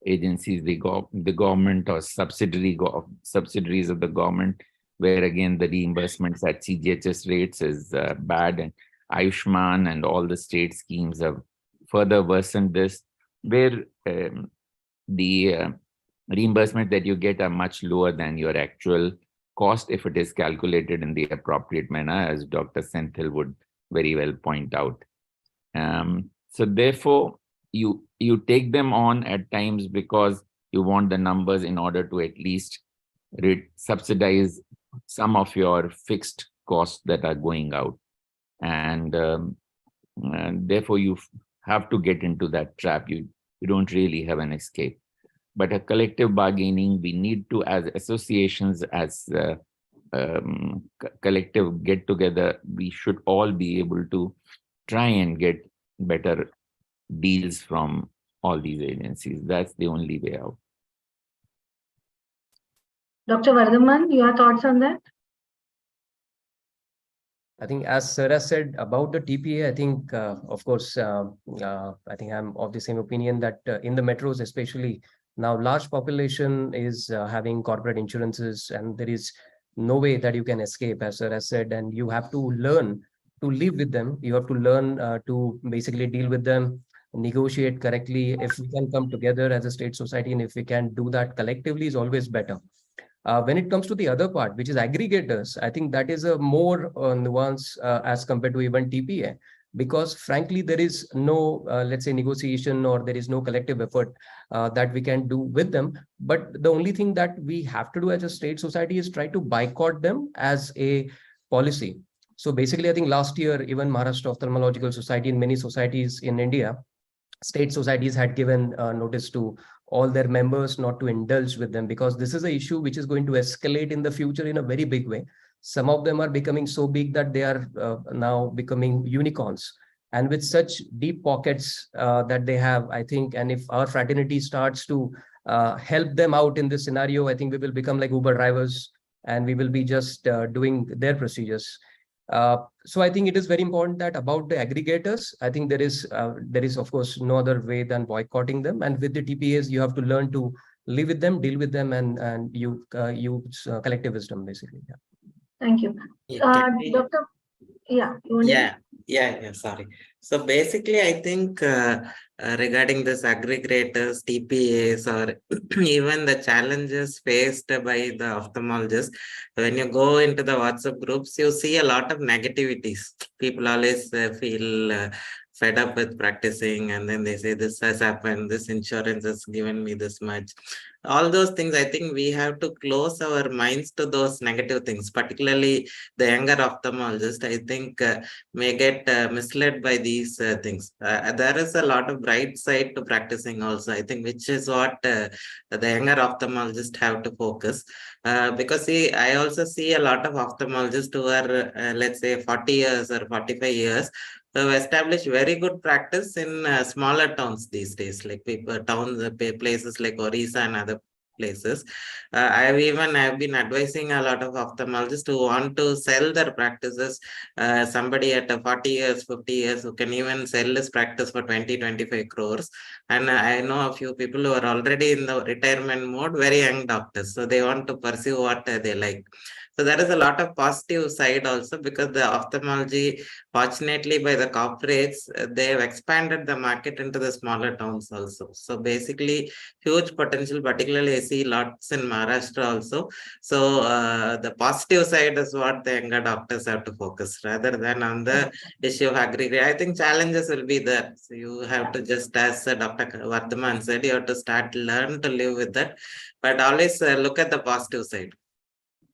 S2: agencies, the government or subsidiaries of the government, where again the reimbursements at CGHS rates is bad, and Ayushman and all the state schemes have further worsened this, where the reimbursement that you get are much lower than your actual cost if it is calculated in the appropriate manner, as Dr. Senthil would very well point out. So therefore, you take them on at times because you want the numbers in order to at least subsidize some of your fixed costs that are going out. And therefore, you have to get into that trap. You don't really have an escape. But a collective bargaining, we need to, as associations, as collective get together, we should all be able to try and get better deals from all these agencies. That's the only way out.
S1: Dr. Vardhaman, your thoughts on that?
S11: I think, as Sarah said about the TPA, I think, of course, I think I'm of the same opinion that in the metros, especially now, large population is having corporate insurances, and there is no way that you can escape, as Sarah said, and you have to learn to live with them. You have to learn to basically deal with them, negotiate correctly. If we can come together as a state society, and if we can do that collectively, is always better. When it comes to the other part, which is aggregators, I think that is a more nuance as compared to even TPA, because frankly, there is no, let's say, negotiation, or there is no collective effort that we can do with them. But the only thing that we have to do as a state society is try to boycott them as a policy. So basically, I think last year, even Maharashtra Ophthalmological Society and many societies in India, state societies had given notice to all their members not to indulge with them, because this is an issue which is going to escalate in the future in a very big way. Some of them are becoming so big that they are now becoming unicorns. And with such deep pockets that they have, I think, and if our fraternity starts to help them out in this scenario, I think we will become like Uber drivers, and we will be just doing their procedures. So I think it is very important that about the aggregators, I think there is of course no other way than boycotting them. And with the TPAs, you have to learn to live with them, deal with them, and you use collective wisdom, basically. Yeah.
S1: Thank you. Doctor,
S7: yeah, sorry. So basically, I think regarding this aggregators, TPAs, or even the challenges faced by the ophthalmologists, when you go into the WhatsApp groups, you see a lot of negativities. People always feel fed up with practicing, and then they say this has happened, this insurance has given me this much. All those things, I think we have to close our minds to those negative things, particularly the younger ophthalmologist, I think may get misled by these things. There is a lot of bright side to practicing also, I think, which is what the younger ophthalmologists have to focus. Because see, I also see a lot of ophthalmologists who are, let's say, 40 years or 45 years, So we established very good practice in smaller towns these days, like people, towns, places like Orissa and other places. I've been advising a lot of ophthalmologists who want to sell their practices. Somebody at 40 years, 50 years, who can even sell his practice for 20-25 crores. And I know a few people who are already in the retirement mode, very young doctors. So they want to pursue what they like. So there is a lot of positive side also, because the ophthalmology, fortunately by the corporates, they have expanded the market into the smaller towns also. So basically huge potential, particularly I see lots in Maharashtra also. So the positive side is what the younger doctors have to focus rather than on the issue of aggregate. I think challenges will be there. So you have to just, as Dr. Vardhaman said, you have to learn to live with that, but always look at the positive side.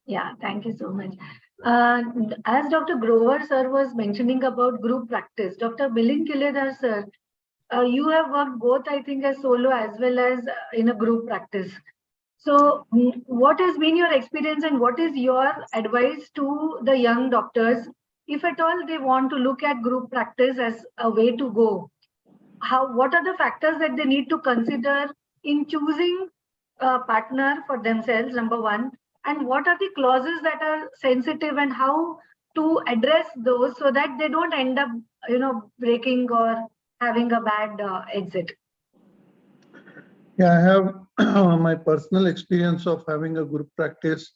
S1: Yeah, thank you so much. As Dr. Grover sir was mentioning about group practice, Dr. Milind Kiledar sir, you have worked both, I think, as solo as well as in a group practice. So what has been your experience and what is your advice to the young doctors, if at all they want to look at group practice as a way to go? What are the factors that they need to consider in choosing a partner for themselves, number one, and what are the clauses that are sensitive and how to address those so that they don't end up, breaking or having a bad exit?
S4: Yeah, I have my personal experience of having a group practice,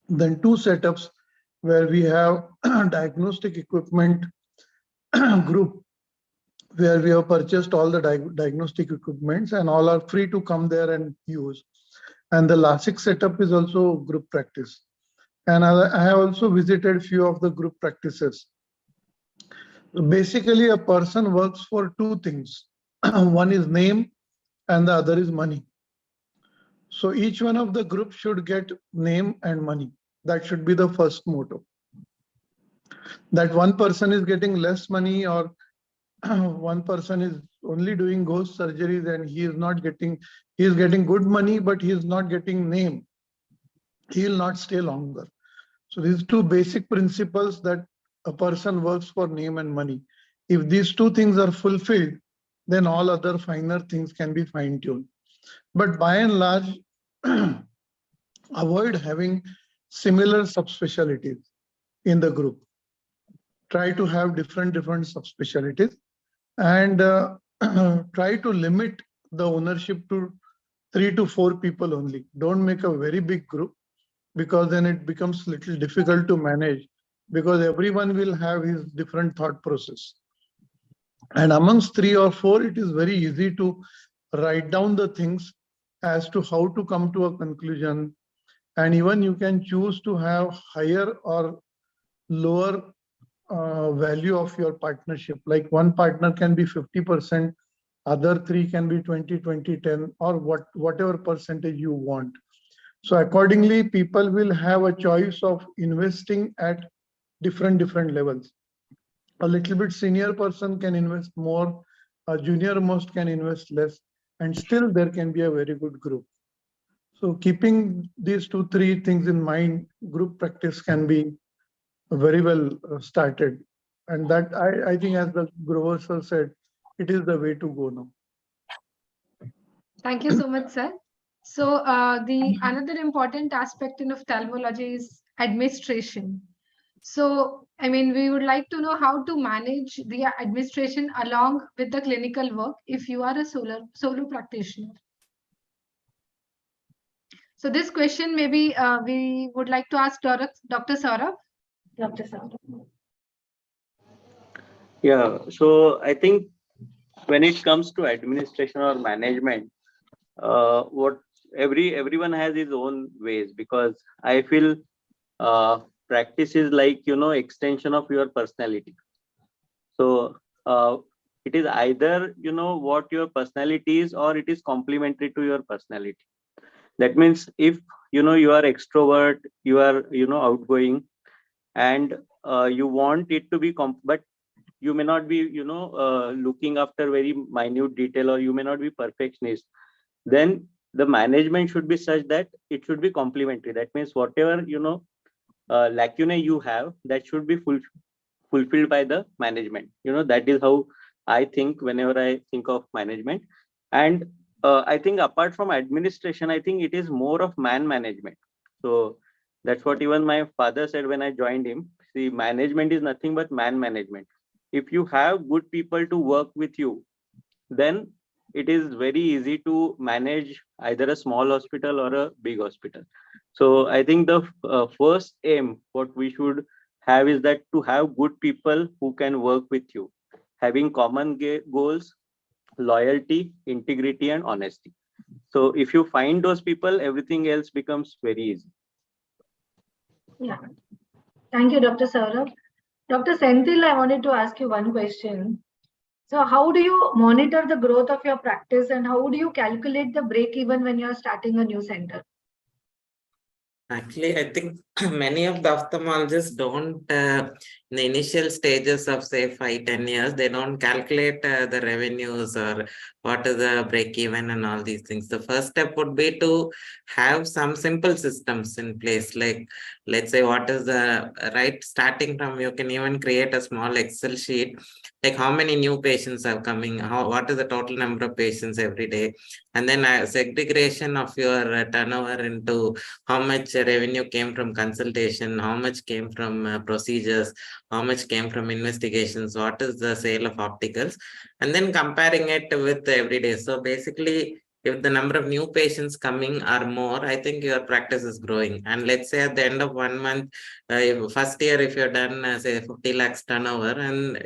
S4: then two setups where we have diagnostic equipment group, where we have purchased all the diagnostic equipments and all are free to come there and use. And the LASIK setup is also group practice. And I have also visited few of the group practices. Basically, a person works for two things. One is name and the other is money. So each one of the groups should get name and money. That should be the first motto. That one person is getting less money or one person is only doing ghost surgeries and he is getting good money, but he is not getting name. He will not stay longer. So these two basic principles, that a person works for name and money. If these two things are fulfilled, then all other finer things can be fine-tuned. But by and large, avoid having similar subspecialties in the group. Try to have different subspecialties and try to limit the ownership to 3 to 4 people only. Don't make a very big group, because then it becomes a little difficult to manage, because everyone will have his different thought process. And amongst 3 or 4, it is very easy to write down the things as to how to come to a conclusion. And even you can choose to have higher or lower value of your partnership. Like one partner can be 50%, other 3 can be 20, 20, 10, or whatever percentage you want. So accordingly, people will have a choice of investing at different levels. A little bit senior person can invest more, a junior most can invest less, and still there can be a very good group. So keeping these 2-3 things in mind, group practice can be very well started. And that I think, as the Grover sir said, it is the way to go now.
S3: Thank you so much, sir. So the another important aspect in ophthalmology is administration. So, I mean, we would like to know how to manage the administration along with the clinical work if you are a solo practitioner. So this question maybe we would like to ask Dr. Saurabh.
S1: Dr. Saurabh.
S5: Yeah, so I think when it comes to administration or management, what everyone has his own ways, because I feel practice is like, extension of your personality. So it is either, what your personality is, or it is complementary to your personality. That means if, you are extrovert, you are, outgoing, and you want it to be, but you may not be, looking after very minute detail, or you may not be perfectionist, then the management should be such that it should be complementary. That means whatever, lacunae you have, that should be fulfilled by the management. That is how I think whenever I think of management. And I think apart from administration, I think it is more of man management. So that's what even my father said when I joined him. See, management is nothing but man management. If you have good people to work with you, then it is very easy to manage either a small hospital or a big hospital. So I think the first aim, what we should have is that to have good people who can work with you, having common goals, loyalty, integrity, and honesty. So if you find those people, everything else becomes very easy.
S1: Yeah. Thank you, Dr. Saurabh. Dr. Senthil, I wanted to ask you one question. So how do you monitor the growth of your practice and how do you calculate the break even when you're starting a new center?
S7: Actually, I think many of the ophthalmologists don't, in the initial stages of say 5-10 years, they don't calculate the revenues or what is the break even and all these things. The first step would be to have some simple systems in place. Like, let's say what is the right starting from, you can even create a small Excel sheet, like how many new patients are coming, what is the total number of patients every day, and then a segregation of your turnover into how much revenue came from consultation, how much came from procedures, how much came from investigations, what is the sale of opticals, and then comparing it with every day. So basically, if the number of new patients coming are more, I think your practice is growing. And let's say at the end of 1 month, first year, if you're done, say 50 lakhs turnover, and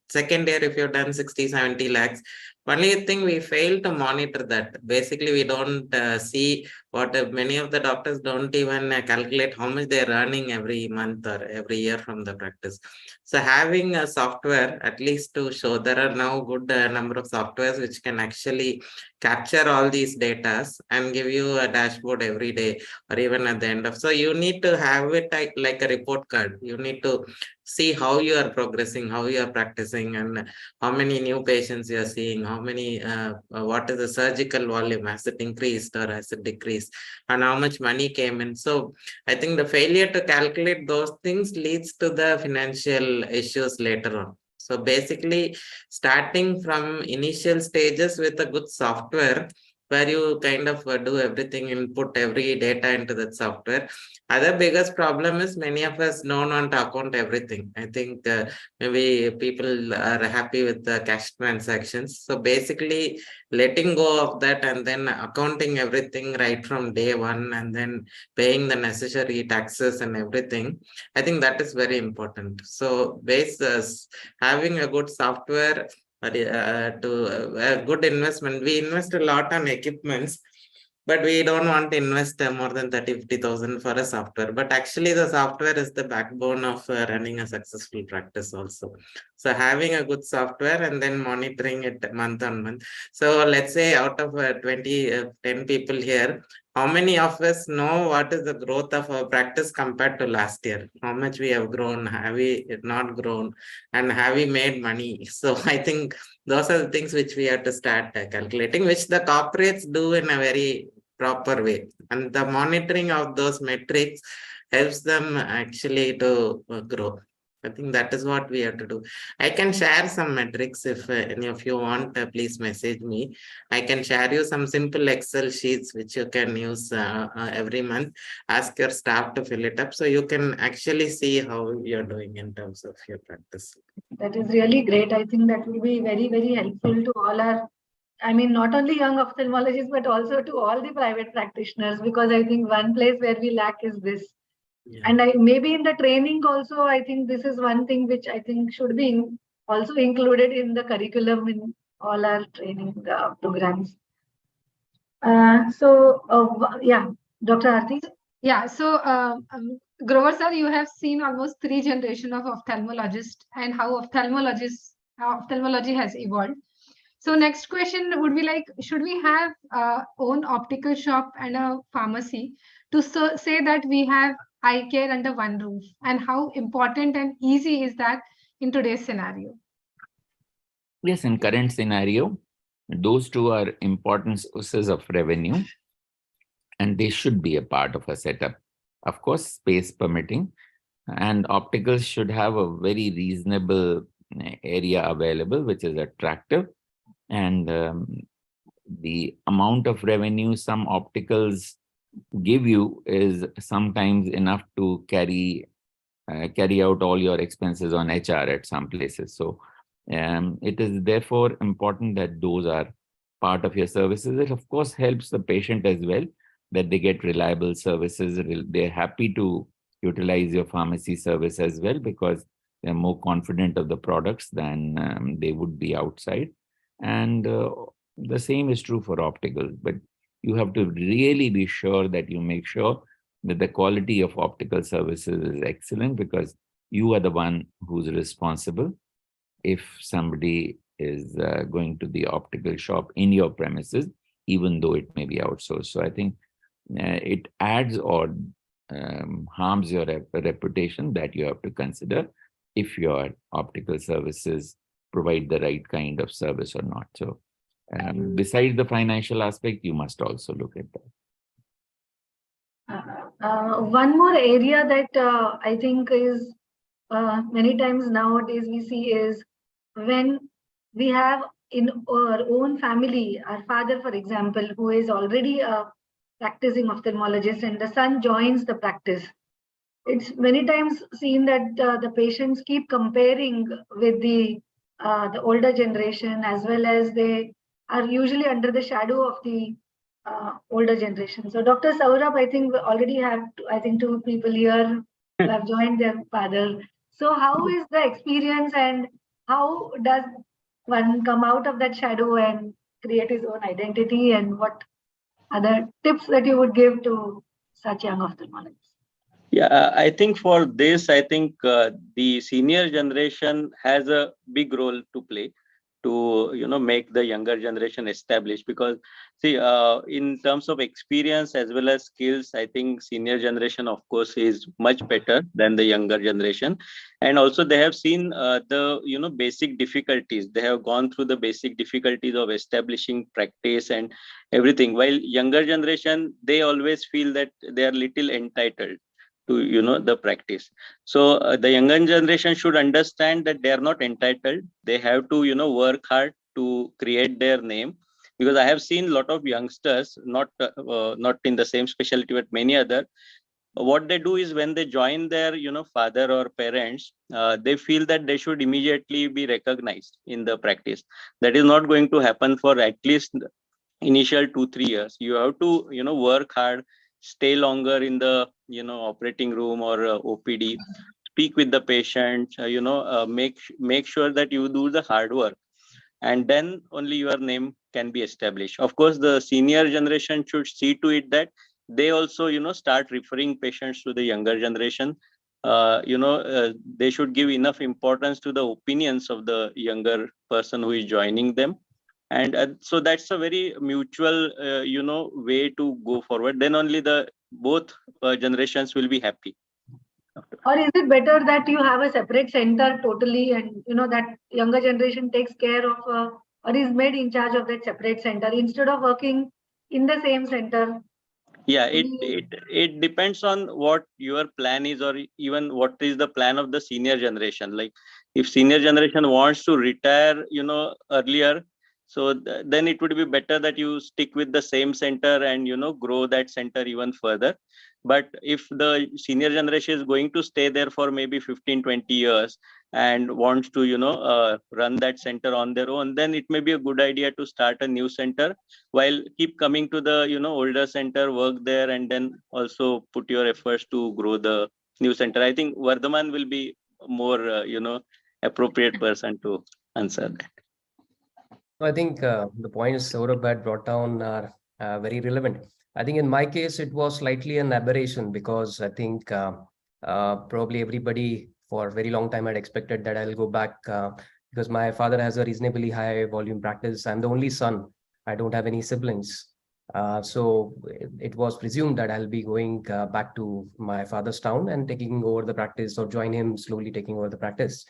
S7: second year, if you're done 60-70 lakhs, only thing we fail to monitor that. Basically, we don't see what many of the doctors don't even calculate how much they're earning every month or every year from the practice. So having a software, at least to show, there are now good number of softwares which can actually capture all these data and give you a dashboard every day or even at the end of. So you need to have it like a report card. You need to see how you are progressing, how you are practicing, and how many new patients you are seeing, how many, what is the surgical volume, has it increased or has it decreased, and how much money came in. So I think the failure to calculate those things leads to the financial issues later on. So basically, starting from initial stages with a good software, where you kind of do everything, input every data into that software. Other biggest problem is many of us don't want to account everything. I think maybe people are happy with the cash transactions. So basically letting go of that and then accounting everything right from day one and then paying the necessary taxes and everything. I think that is very important. So having a good software to a good investment. We invest a lot on equipments, but we don't want to invest more than 30,000-50,000 for a software. But actually, the software is the backbone of running a successful practice also. So having a good software and then monitoring it month on month. So let's say out of 10 people here, how many of us know what is the growth of our practice compared to last year? How much we have grown? Have we not grown? And have we made money? So I think those are the things which we have to start calculating, which the corporates do in a very proper way. And the monitoring of those metrics helps them actually to grow. I think that is what we have to do. I can share some metrics if any of you want, please message me. I can share you some simple Excel sheets which you can use every month. Ask your staff to fill it up so you can actually see how you're doing in terms of your practice.
S1: That is really great. I think that will be very, very helpful to all our, I mean, not only young ophthalmologists, but also to all the private practitioners, because I think one place where we lack is this. Yeah. And maybe in the training also, I think this is one thing which I think should be also included in the curriculum in all our training programs. Yeah, Dr. Aarti.
S3: Yeah, so Grover sir, you have seen almost 3 generations of ophthalmologists and how ophthalmology has evolved. So next question would be like, should we have our own optical shop and a pharmacy to say that we have eye care under one roof? And how important and easy is that in today's scenario?
S2: Yes, in current scenario, those two are important sources of revenue and they should be a part of a setup. Of course, space permitting. And opticals should have a very reasonable area available, which is attractive. And the amount of revenue some opticals give you is sometimes enough to carry out all your expenses on HR at some places. So it is therefore important that those are part of your services. It of course helps the patient as well, that they get reliable services. They're happy to utilize your pharmacy service as well, because they're more confident of the products than they would be outside. And the same is true for optical, but you have to really be sure that you make sure that the quality of optical services is excellent, because you are the one who's responsible if somebody is going to the optical shop in your premises, even though it may be outsourced. So I think it adds or harms your reputation that you have to consider if your optical services provide the right kind of service or not. So besides the financial aspect, you must also look at that.
S1: One more area that I think is many times nowadays we see is when we have in our own family, our father, for example, who is already a practicing ophthalmologist, and the son joins the practice. It's many times seen that the patients keep comparing with the older generation, as well as they are usually under the shadow of the older generation. So Dr. Saurabh, I think we already have, I think, 2 people here who have joined their father. So how is the experience, and how does one come out of that shadow and create his own identity, and what other tips that you would give to such young ophthalmologists?
S5: Yeah, I think for this, I think the senior generation has a big role to play to make the younger generation established, because see, in terms of experience as well as skills, I think senior generation of course is much better than the younger generation. And also they have seen the basic difficulties. They have gone through the basic difficulties of establishing practice and everything, while younger generation, they always feel that they are little entitled to the practice. So the younger generation should understand that they are not entitled. They have to work hard to create their name, because I have seen a lot of youngsters, not in the same specialty but many other, what they do is when they join their father or parents, they feel that they should immediately be recognized in the practice. That is not going to happen for at least initial 2-3 years. You have to work hard, stay longer in the operating room or OPD, speak with the patient, make sure that you do the hard work, and then only your name can be established. Of course, the senior generation should see to it that they also start referring patients to the younger generation. They should give enough importance to the opinions of the younger person who is joining them. And so that's a very mutual way to go forward. Then only the both generations will be happy.
S1: Or is it better that you have a separate center totally, and that younger generation takes care of or is made in charge of that separate center instead of working in the same center?
S5: Yeah, it depends on what your plan is, or even what is the plan of the senior generation. Like if senior generation wants to retire earlier, so then it would be better that you stick with the same center and grow that center even further. But if the senior generation is going to stay there for maybe 15-20 years and wants to run that center on their own, then it may be a good idea to start a new center, while keep coming to the older center, work there, and then also put your efforts to grow the new center. I think Vardhaman will be more appropriate person to answer that.
S11: I think the points Saurabh had brought down are very relevant. I think in my case, it was slightly an aberration, because I think probably everybody for a very long time had expected that I'll go back because my father has a reasonably high volume practice. I'm the only son. I don't have any siblings. So it was presumed that I'll be going back to my father's town and taking over the practice, or join him slowly taking over the practice.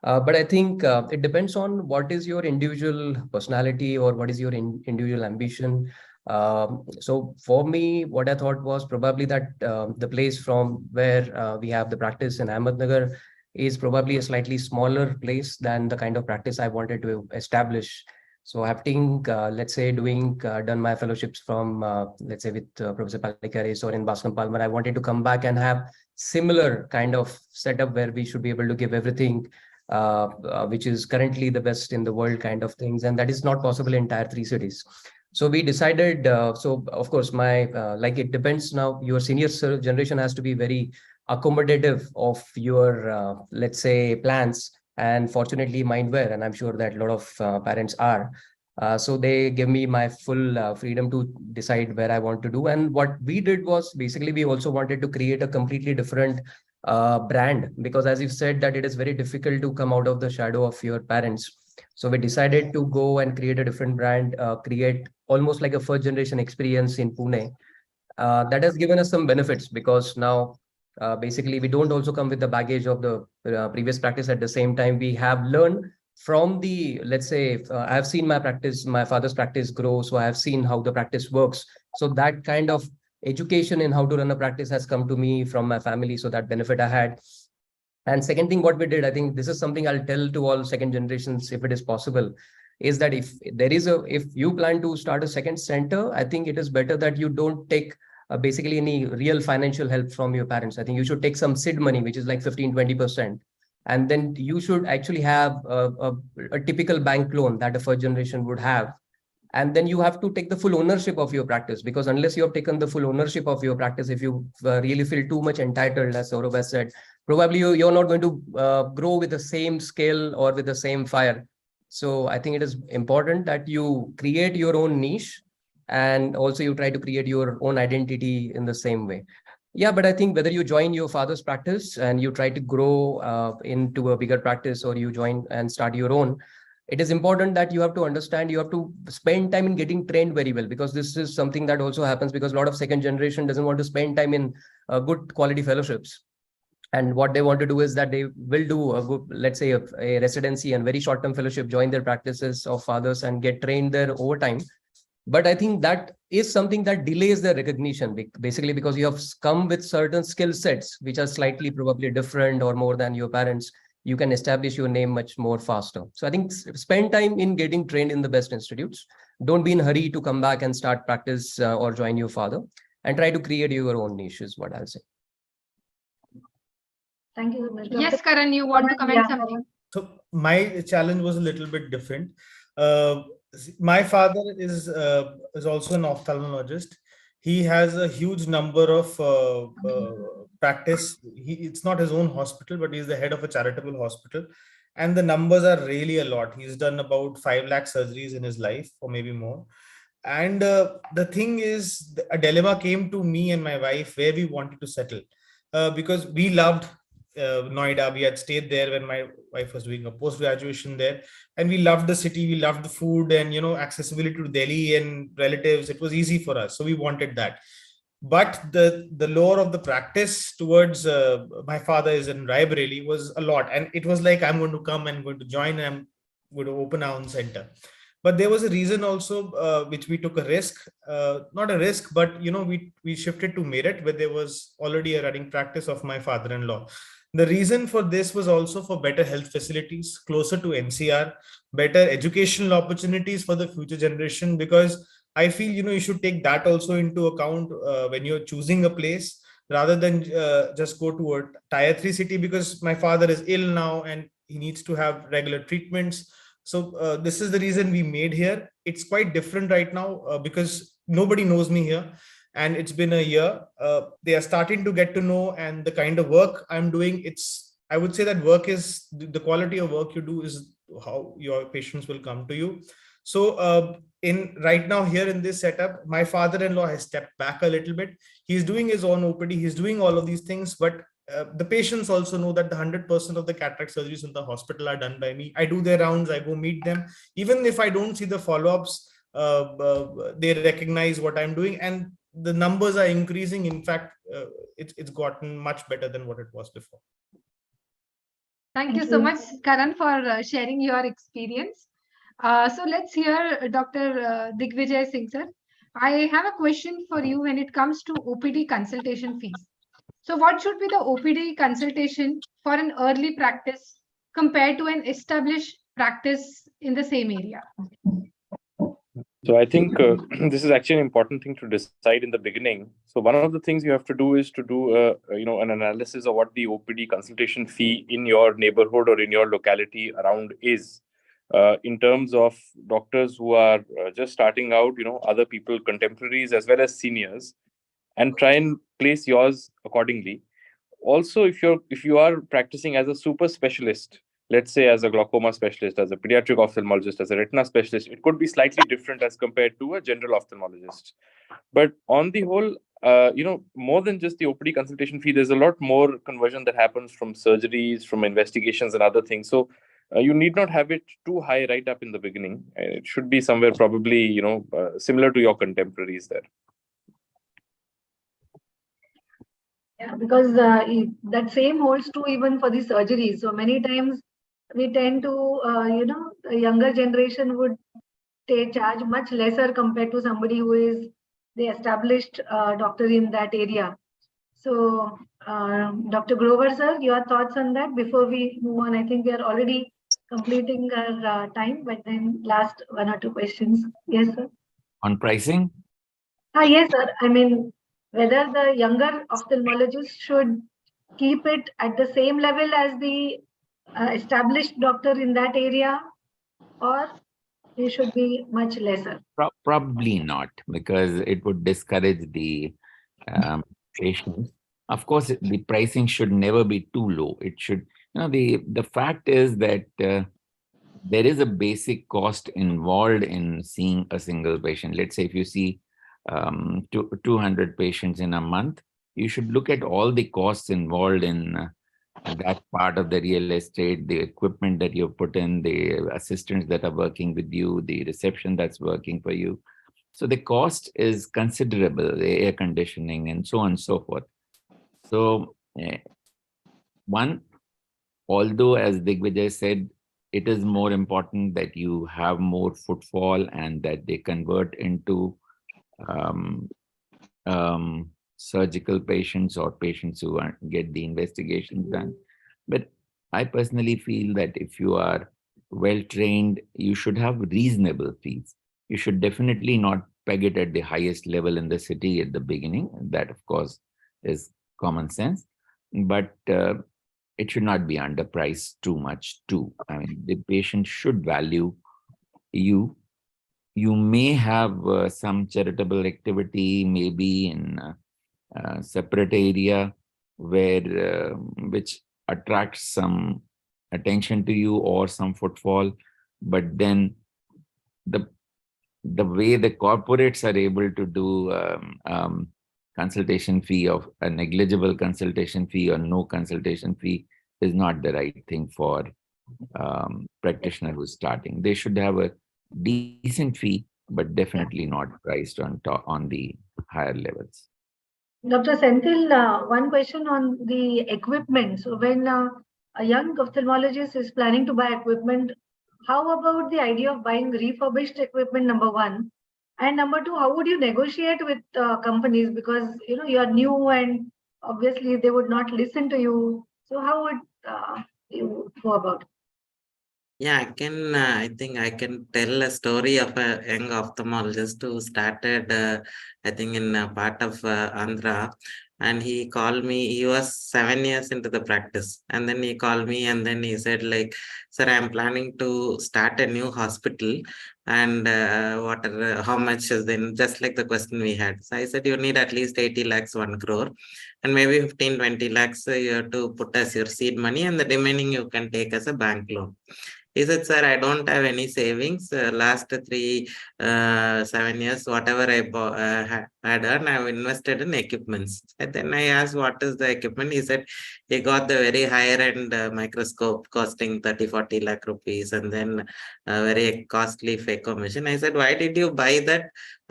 S11: But I think it depends on what is your individual personality, or what is your individual ambition. So for me, what I thought was probably that the place from where we have the practice in Ahmednagar is probably a slightly smaller place than the kind of practice I wanted to establish. So having, let's say, done my fellowships from, let's say, with Professor Palikares or in Bascom Palmer, I wanted to come back and have similar kind of setup where we should be able to give everything, which is currently the best in the world kind of things. And that is not possible in Tier 3 cities. So we decided, so of course, like it depends now, your senior generation has to be very accommodative of your, let's say, plans. And fortunately, mine were, and I'm sure that a lot of parents are. So they give me my full freedom to decide where I want to do. And what we did was basically we also wanted to create a completely different brand, because as you've said that it is very difficult to come out of the shadow of your parents. So we decided to go and create a different brand, create almost like a first generation experience in Pune. That has given us some benefits, because now basically we don't also come with the baggage of the previous practice. At the same time, we have learned from the, let's say, I have seen my father's practice grow. So I have seen how the practice works. So that kind of education in how to run a practice has come to me from my family. So that benefit I had. And second thing, what we did, I think this is something I'll tell to all second generations, if it is possible, is that if you plan to start a second center, I think it is better that you don't take basically any real financial help from your parents. I think you should take some seed money, which is like 15-20%. And then you should actually have a typical bank loan that a first generation would have. And then you have to take the full ownership of your practice, because unless you have taken the full ownership of your practice, if you really feel too much entitled, as Saurabh has said, probably you're not going to grow with the same scale or with the same fire. So I think it is important that you create your own niche, and also you try to create your own identity in the same way. Yeah, but I think whether you join your father's practice and you try to grow into a bigger practice, or you join and start your own, it is important that you have to understand, you have to spend time in getting trained very well, because this is something that also happens, because a lot of second generation doesn't want to spend time in good quality fellowships. And what they want to do is that they will do a good, let's say, a residency and very short-term fellowship, join their practices of fathers and get trained there over time. But I think that is something that delays their recognition, basically because you have come with certain skill sets which are slightly probably different or more than your parents. You can establish your name much more faster. So I think spend time in getting trained in the best institutes. Don't be in a hurry to come back and start practice or join your father, and try to create your own niche is what I'll say.
S1: Thank you so much.
S3: Yes, Karan, you want to comment something?
S12: So my challenge was a little bit different. My father is also an ophthalmologist. He has a huge number of practice. It's not his own hospital, but he's the head of a charitable hospital. And the numbers are really a lot. He's done about 5 lakh surgeries in his life, or maybe more. And the thing is, a dilemma came to me and my wife where we wanted to settle, because we loved Noida. We had stayed there when my wife was doing a post-graduation there, and we loved the city, we loved the food, and accessibility to Delhi and relatives. It was easy for us, so we wanted that. But the lore of the practice towards my father is in Raebareli was a lot, and it was like, I'm going to come and going to join, and I'm going to open our own center. But there was a reason also which we took a risk, not a risk, but we shifted to Meerut, where there was already a running practice of my father-in-law. The reason for this was also for better health facilities, closer to NCR, better educational opportunities for the future generation, because I feel, you should take that also into account when you're choosing a place, rather than just go to a Tier 3 city, because my father is ill now and he needs to have regular treatments. So this is the reason we made here. It's quite different right now because nobody knows me here. And it's been a year. They are starting to get to know, and the kind of work I'm doing, I would say that work is the quality of work you do is how your patients will come to you. So right now here in this setup, my father-in-law has stepped back a little bit. He's doing his own OPD. He's doing all of these things, but the patients also know that the 100% of the cataract surgeries in the hospital are done by me. I do their rounds, I go meet them. Even if I don't see the follow-ups, they recognize what I'm doing, and the numbers are increasing. In fact, it's gotten much better than what it was before.
S3: Thank you so much, Karan, for sharing your experience. So let's hear Dr. Digvijay Singh, sir. I have a question for you when it comes to OPD consultation fees. So what should be the OPD consultation for an early practice compared to an established practice in the same area?
S6: So I think this is actually an important thing to decide in the beginning. So one of the things you have to do is to do an analysis of what the OPD consultation fee in your neighborhood or in your locality around is. In terms of doctors who are just starting out, other people, contemporaries as well as seniors, and try and place yours accordingly. Also, if you are practicing as a super specialist, let's say as a glaucoma specialist, as a pediatric ophthalmologist, as a retina specialist, it could be slightly different as compared to a general ophthalmologist. But on the whole, more than just the OPD consultation fee, there's a lot more conversion that happens from surgeries, from investigations and other things. So you need not have it too high right up in the beginning. It should be somewhere probably, similar to your contemporaries there.
S1: Yeah, because that same holds true even for the surgeries. So many times we tend to, the younger generation would take charge much lesser compared to somebody who is the established doctor in that area. So, Dr. Grover, sir, your thoughts on that before we move on? I think we are already completing our time, but then last one or two questions. Yes, sir.
S2: On pricing?
S1: Yes, sir. I mean, whether the younger ophthalmologist should keep it at the same level as the established doctor in that area, or he should be much lesser?
S2: Probably not, because it would discourage the patients. Of course, the pricing should never be too low. It should, the fact is that there is a basic cost involved in seeing a single patient. Let's say if you see 200 patients in a month, you should look at all the costs involved in that part of the real estate, the equipment that you put in, the assistants that are working with you, the reception that's working for you. So the cost is considerable, the air conditioning and so on and so forth. So although as Digvijay said, it is more important that you have more footfall and that they convert into surgical patients or patients who get the investigations done. But I personally feel that if you are well trained, you should have reasonable fees. You should definitely not peg it at the highest level in the city at the beginning. That, of course, is common sense. But it should not be underpriced too much too. I mean, the patient should value you. You may have some charitable activity, maybe in a separate area where which attracts some attention to you or some footfall, but then the way the corporates are able to do consultation fee of a negligible consultation fee or no consultation fee is not the right thing for practitioner who's starting. They should have a decent fee, but definitely not priced on the higher levels.
S1: Dr. Senthil, one question on the equipment. So when a young ophthalmologist is planning to buy equipment, how about the idea of buying refurbished equipment, number one? And number two, how would you negotiate with companies? Because, you are new and obviously they would not listen to you. So how would you go about it?
S7: Yeah, I think I can tell a story of a young ophthalmologist who started, I think, in a part of Andhra. And he called me, he was 7 years into the practice. And then he called me and then he said, like, sir, I'm planning to start a new hospital. And how much is then, just like the question we had. So I said, you need at least 80 lakhs, 1 crore. And maybe 15, 20 lakhs you have to put as your seed money, and the remaining you can take as a bank loan. He said, sir, I don't have any savings. Last 7 years, whatever I had earned, I've invested in equipments. And then I asked, what is the equipment? He said, he got the very higher end microscope costing 30, 40 lakh rupees, and then a very costly phaco machine. I said, why did you buy that?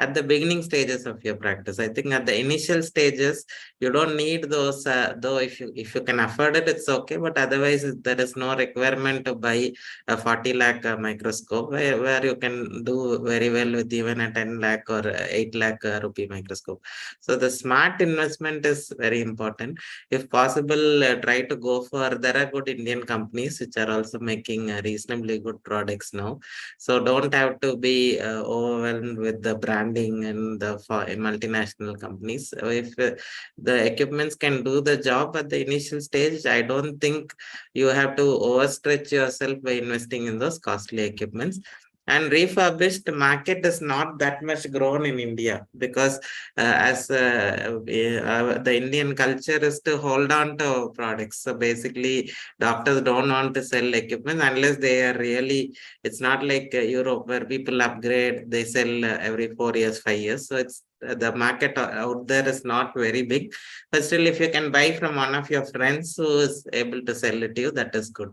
S7: at the beginning stages of your practice. I think at the initial stages, you don't need those, though if you can afford it, it's okay. But otherwise, there is no requirement to buy a 40 lakh microscope where you can do very well with even a 10 lakh or 8 lakh rupee microscope. So the smart investment is very important. If possible, try to go for, there are good Indian companies which are also making reasonably good products now. So don't have to be overwhelmed with the branding and the multinational companies. So if the equipments can do the job at the initial stage, I don't think you have to overstretch yourself by investing in those costly equipments. And refurbished market is not that much grown in India because the Indian culture is to hold on to products. So basically, doctors don't want to sell equipment unless they are really, it's not like Europe where people upgrade, they sell every 4 years, 5 years. So it's the market out there is not very big. But still, if you can buy from one of your friends who is able to sell it to you, that is good.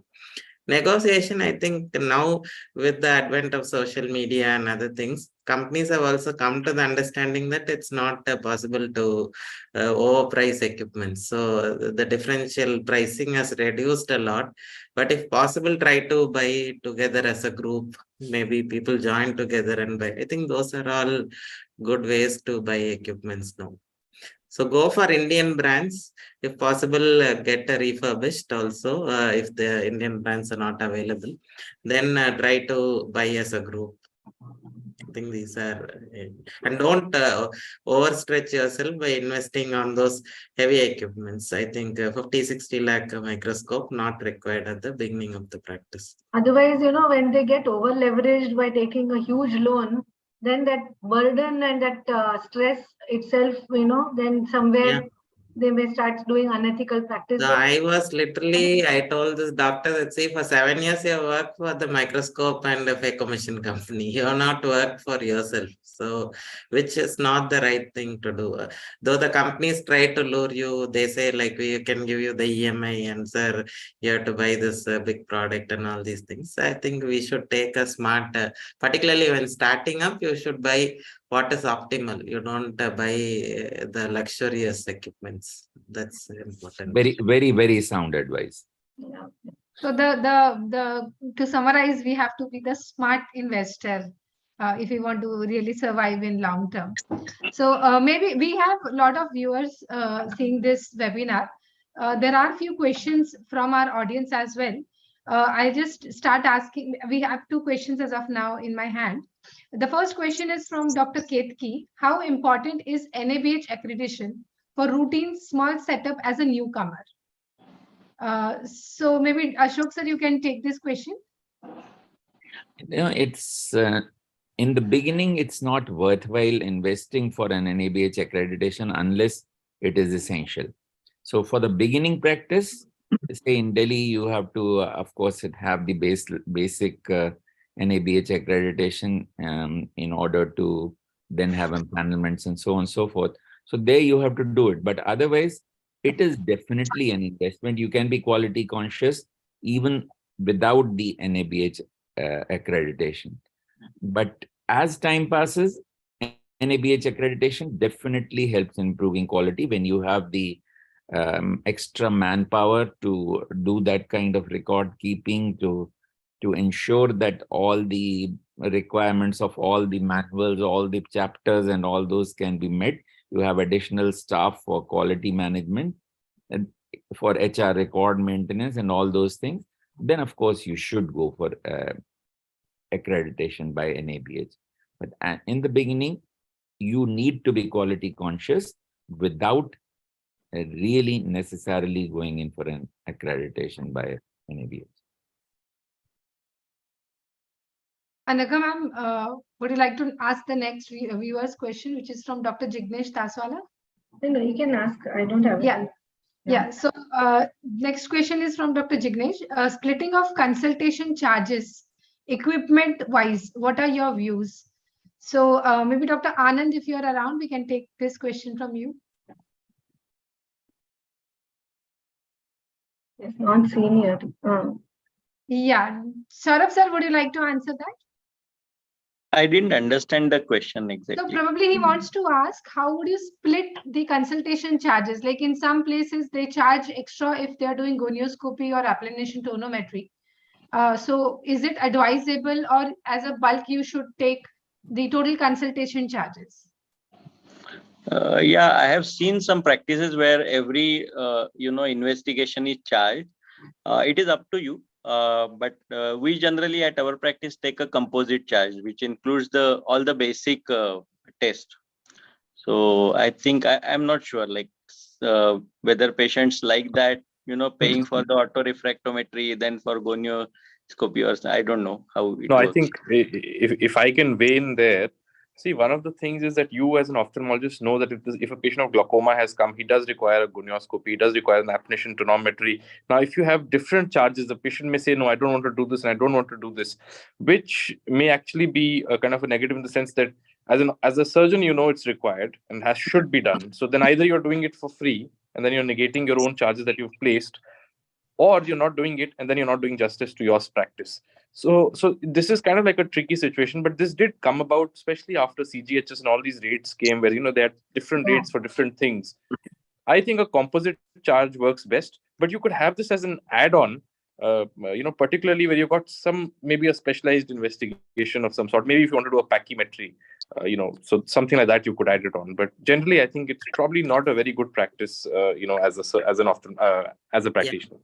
S7: Negotiation, I think now with the advent of social media and other things, companies have also come to the understanding that it's not possible to overprice equipment. So the differential pricing has reduced a lot. But if possible, try to buy together as a group. Maybe people join together and buy. I think those are all good ways to buy equipments now. So go for Indian brands. If possible, get a refurbished also. If the Indian brands are not available, then try to buy as a group. I think these are, and don't overstretch yourself by investing on those heavy equipments. I think 50, 60 lakh microscope not required at the beginning of the practice.
S1: Otherwise, when they get over leveraged by taking a huge loan, then that burden and that stress itself, then somewhere they may start doing unethical practice.
S7: So I was literally, I told this doctor that, see, for 7 years you worked for the microscope and a fake commission company. You have not worked for yourself. So, which is not the right thing to do. Though the companies try to lure you, they say like, we can give you the EMI and sir, you have to buy this big product and all these things. I think we should take a smart, particularly when starting up, you should buy what is optimal. You don't buy the luxurious equipments. That's important.
S2: Very, very, very sound advice.
S1: Yeah.
S3: So to summarize, we have to be the smart investor if we want to really survive in long term. So maybe we have a lot of viewers seeing this webinar. There are few questions from our audience as well. I'll just start asking. We have 2 questions as of now in my hand. The first question is from Dr. Ketki. How important is NABH accreditation for routine small setup as a newcomer? So maybe Ashok sir, you can take this question.
S2: It's in the beginning, it's not worthwhile investing for an NABH accreditation unless it is essential. So for the beginning practice, say in Delhi, you have to, of course, have the basic NABH accreditation in order to then have empanelments and so on and so forth. So there you have to do it. But otherwise, it is definitely an investment. You can be quality conscious even without the NABH accreditation. But as time passes, NABH accreditation definitely helps in improving quality when you have the extra manpower to do that kind of record keeping, to ensure that all the requirements of all the manuals, all the chapters and all those can be met. You have additional staff for quality management and for HR record maintenance and all those things. Then, of course, you should go for accreditation by NABH. But in the beginning, you need to be quality conscious without really necessarily going in for an accreditation by NABH.
S3: Anagha ma'am, would you like to ask the next viewer's question, which is from Dr. Jignesh Taswala?
S1: No, you can ask. I don't have it.
S3: Yeah. So next question is from Dr. Jignesh. Splitting of consultation charges, equipment-wise, what are your views? So maybe Dr. Anand, if you're around, we can take this question from you.
S1: It's not seen yet.
S3: Yeah. Saurabh sir, would you like to answer that?
S5: I didn't understand the question
S3: So
S5: exactly.
S3: probably he wants to ask, how would you split the consultation charges? Like in some places, they charge extra if they're doing gonioscopy or application tonometry. So is it advisable, or as a bulk, you should take the total consultation charges?
S5: Yeah, I have seen some practices where every investigation is charged. It is up to you. But we generally at our practice take a composite charge, which includes all the basic test. So I think I'm not sure, like whether patients like that, paying for the autorefractometry, then for gonioscopy, or I don't know how it
S6: No, I
S5: works.
S6: think if I can weigh in there, see, one of the things is that you as an ophthalmologist know that if a patient of glaucoma has come, he does require a gonioscopy, he does require an application tonometry. Now, if you have different charges, the patient may say, no, I don't want to do this and I don't want to do this, which may actually be a kind of a negative in the sense that as a surgeon, it's required and should be done. So then either you're doing it for free and then you're negating your own charges that you've placed, or you're not doing it and then you're not doing justice to your practice. So this is kind of like a tricky situation, but this did come about especially after CGHS and all these rates came, where they had different rates for different things. I think a composite charge works best, but you could have this as an add-on, particularly where you've got maybe a specialized investigation of some sort. Maybe if you want to do a pachymetry, so something like that, you could add it on. But generally, I think it's probably not a very good practice, as a practitioner.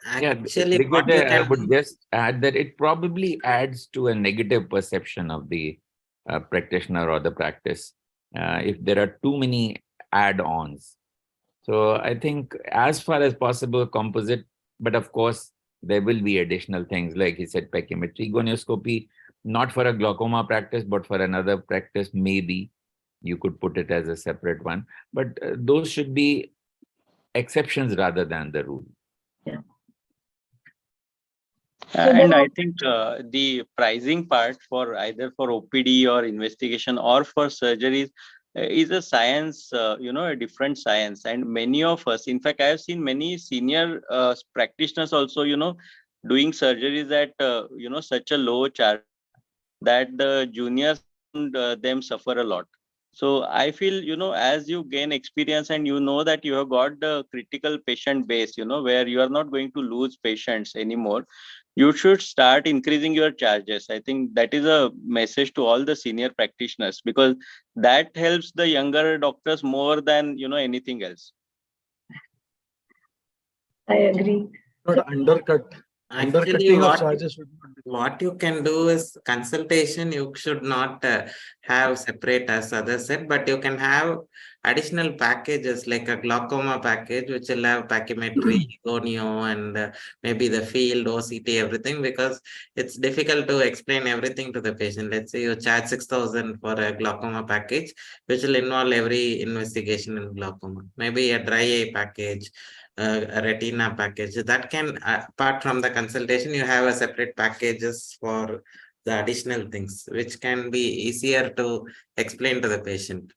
S7: Actually,
S2: I would just add that it probably adds to a negative perception of the practitioner or the practice if there are too many add-ons. So I think as far as possible, composite, but of course, there will be additional things like he said, pachymetry, gonioscopy, not for a glaucoma practice, but for another practice, maybe you could put it as a separate one. But those should be exceptions rather than the rule.
S1: Yeah.
S5: And I think the pricing part for either for OPD or investigation or for surgeries is a science, a different science. And many of us, in fact, I have seen many senior practitioners also, doing surgeries at, such a low charge that the juniors them suffer a lot. So I feel, as you gain experience and that you have got the critical patient base, where you are not going to lose patients anymore, you should start increasing your charges. I think that is a message to all the senior practitioners, because that helps the younger doctors more than, anything else.
S1: I agree.
S7: Actually,
S9: Undercutting of charges should not be.
S7: What you can do is consultation, you should not have separate as others said, but you can have additional packages like a glaucoma package, which will have pachymetry, gonio, and maybe the field, OCT, everything, because it's difficult to explain everything to the patient. Let's say you charge 6,000 for a glaucoma package, which will involve every investigation in glaucoma, maybe a dry eye package, a retina package that can, apart from the consultation, you have a separate packages for the additional things, which can be easier to explain to the patient.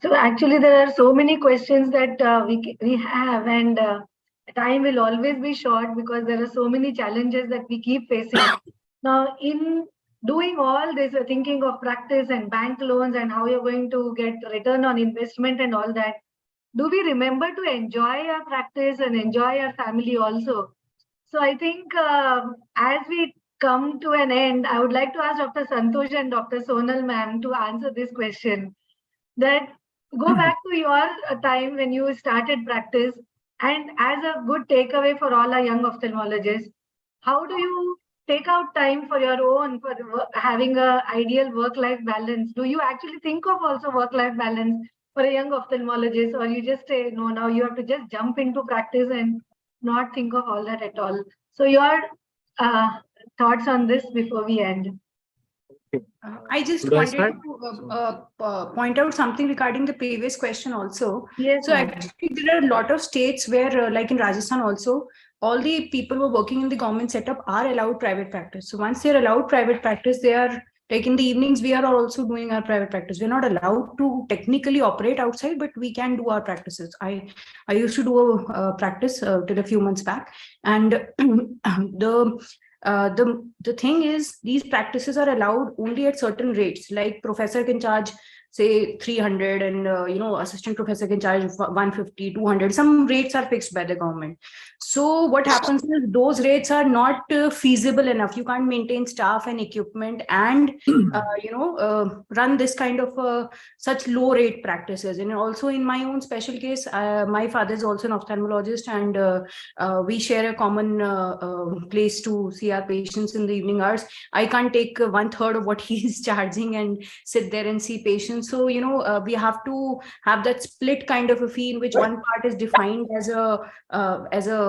S1: So actually, there are so many questions that we have, and time will always be short because there are so many challenges that we keep facing. Now, in doing all this, thinking of practice and bank loans and how you're going to get return on investment and all that, do we remember to enjoy our practice and enjoy our family also? So I think as we come to an end, I would like to ask Dr. Santosh and Dr. Sonal ma'am to answer this question. That go back to your time when you started practice, and as a good takeaway for all our young ophthalmologists, how do you take out time for your own, for having a ideal work-life balance? Do you actually think of also work-life balance for a young ophthalmologist, or you just say, no, now you have to just jump into practice and not think of all that at all? So your thoughts on this before we end?
S13: I just wanted to point out something regarding the previous question also.
S1: Yes.
S13: So actually there are a lot of states where, like in Rajasthan also, all the people who are working in the government setup are allowed private practice. So once they're allowed private practice, they are, like in the evenings, we are also doing our private practice. We're not allowed to technically operate outside, but we can do our practices. I used to do a practice till a few months back, and the thing is, these practices are allowed only at certain rates. Like professor can charge say 300 and assistant professor can charge 150, 200. Some rates are fixed by the government. So what happens is those rates are not feasible enough. You can't maintain staff and equipment and run this kind of such low rate practices. And also in my own special case, my father is also an ophthalmologist, and we share a common place to see our patients in the evening hours. I can't take 1/3 of what he is charging and sit there and see patients. So we have to have that split kind of a fee in which one part is defined as a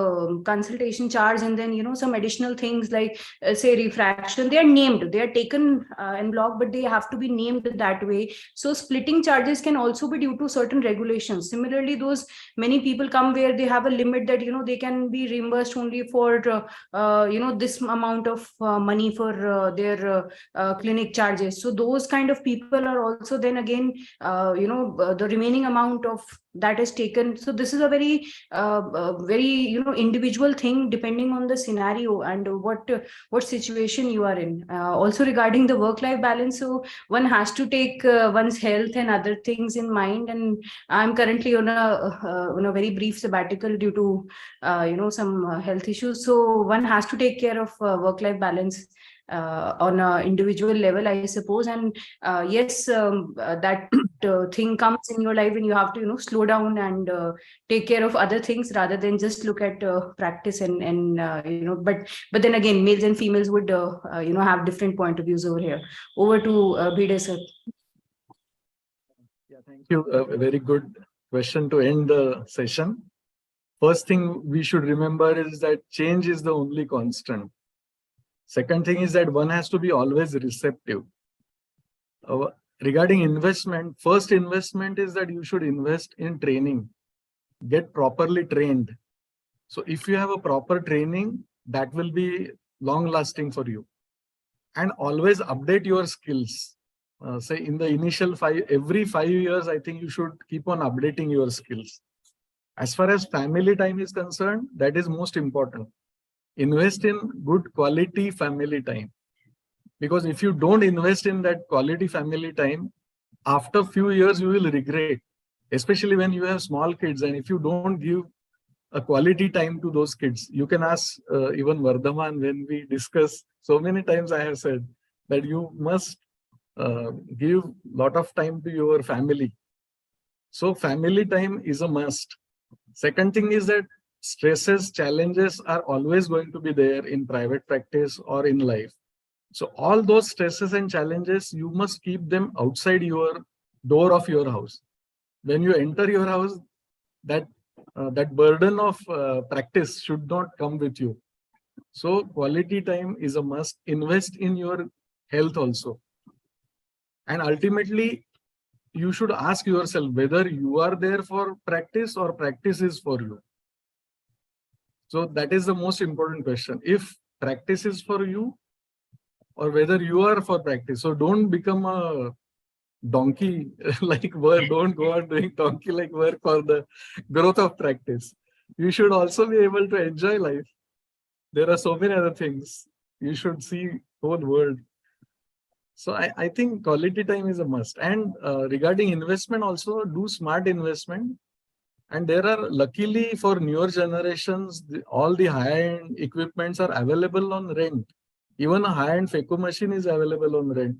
S13: consultation charge, and then some additional things like say refraction, they are named, they are taken en bloc, but they have to be named that way. So splitting charges can also be due to certain regulations. Similarly, those many people come where they have a limit that they can be reimbursed only for this amount of money for their clinic charges. So those kind of people are also then again the remaining amount of that is taken. So this is a very individual thing depending on the scenario and what situation you are in. Also regarding the work-life balance, so one has to take one's health and other things in mind. And I'm currently on a very brief sabbatical due to some health issues. So one has to take care of work-life balance on an individual level, I suppose. And yes, that thing comes in your life and you have to slow down and take care of other things rather than just look at practice and but then again, males and females would have different point of views over here. Over to Bhide sir.
S9: Yeah, thank you. A very good question to end the session. First thing we should remember is that change is the only constant. Second thing is that one has to be always receptive. Regarding investment, first investment is that you should invest in training. Get properly trained. So if you have a proper training, that will be long lasting for you. And always update your skills. Say in the initial every 5 years, I think you should keep on updating your skills. As far as family time is concerned, that is most important. Invest in good quality family time. Because if you don't invest in that quality family time, after a few years, you will regret, especially when you have small kids. And if you don't give a quality time to those kids, you can ask even Vardhaman when we discuss, so many times I have said that you must give a lot of time to your family. So family time is a must. Second thing is that stresses, challenges are always going to be there in private practice or in life. So all those stresses and challenges, you must keep them outside your door of your house. When you enter your house, that burden of practice should not come with you. So quality time is a must. Invest in your health also. And ultimately, you should ask yourself whether you are there for practice or practice is for you. So that is the most important question. If practice is for you or whether you are for practice. So don't become a donkey like work. Don't go on doing donkey like work for the growth of practice. You should also be able to enjoy life. There are so many other things. You should see whole world. So I think quality time is a must. And regarding investment also, do smart investment. And there are, luckily for newer generations, all the high-end equipments are available on rent. Even a high-end phaco machine is available on rent.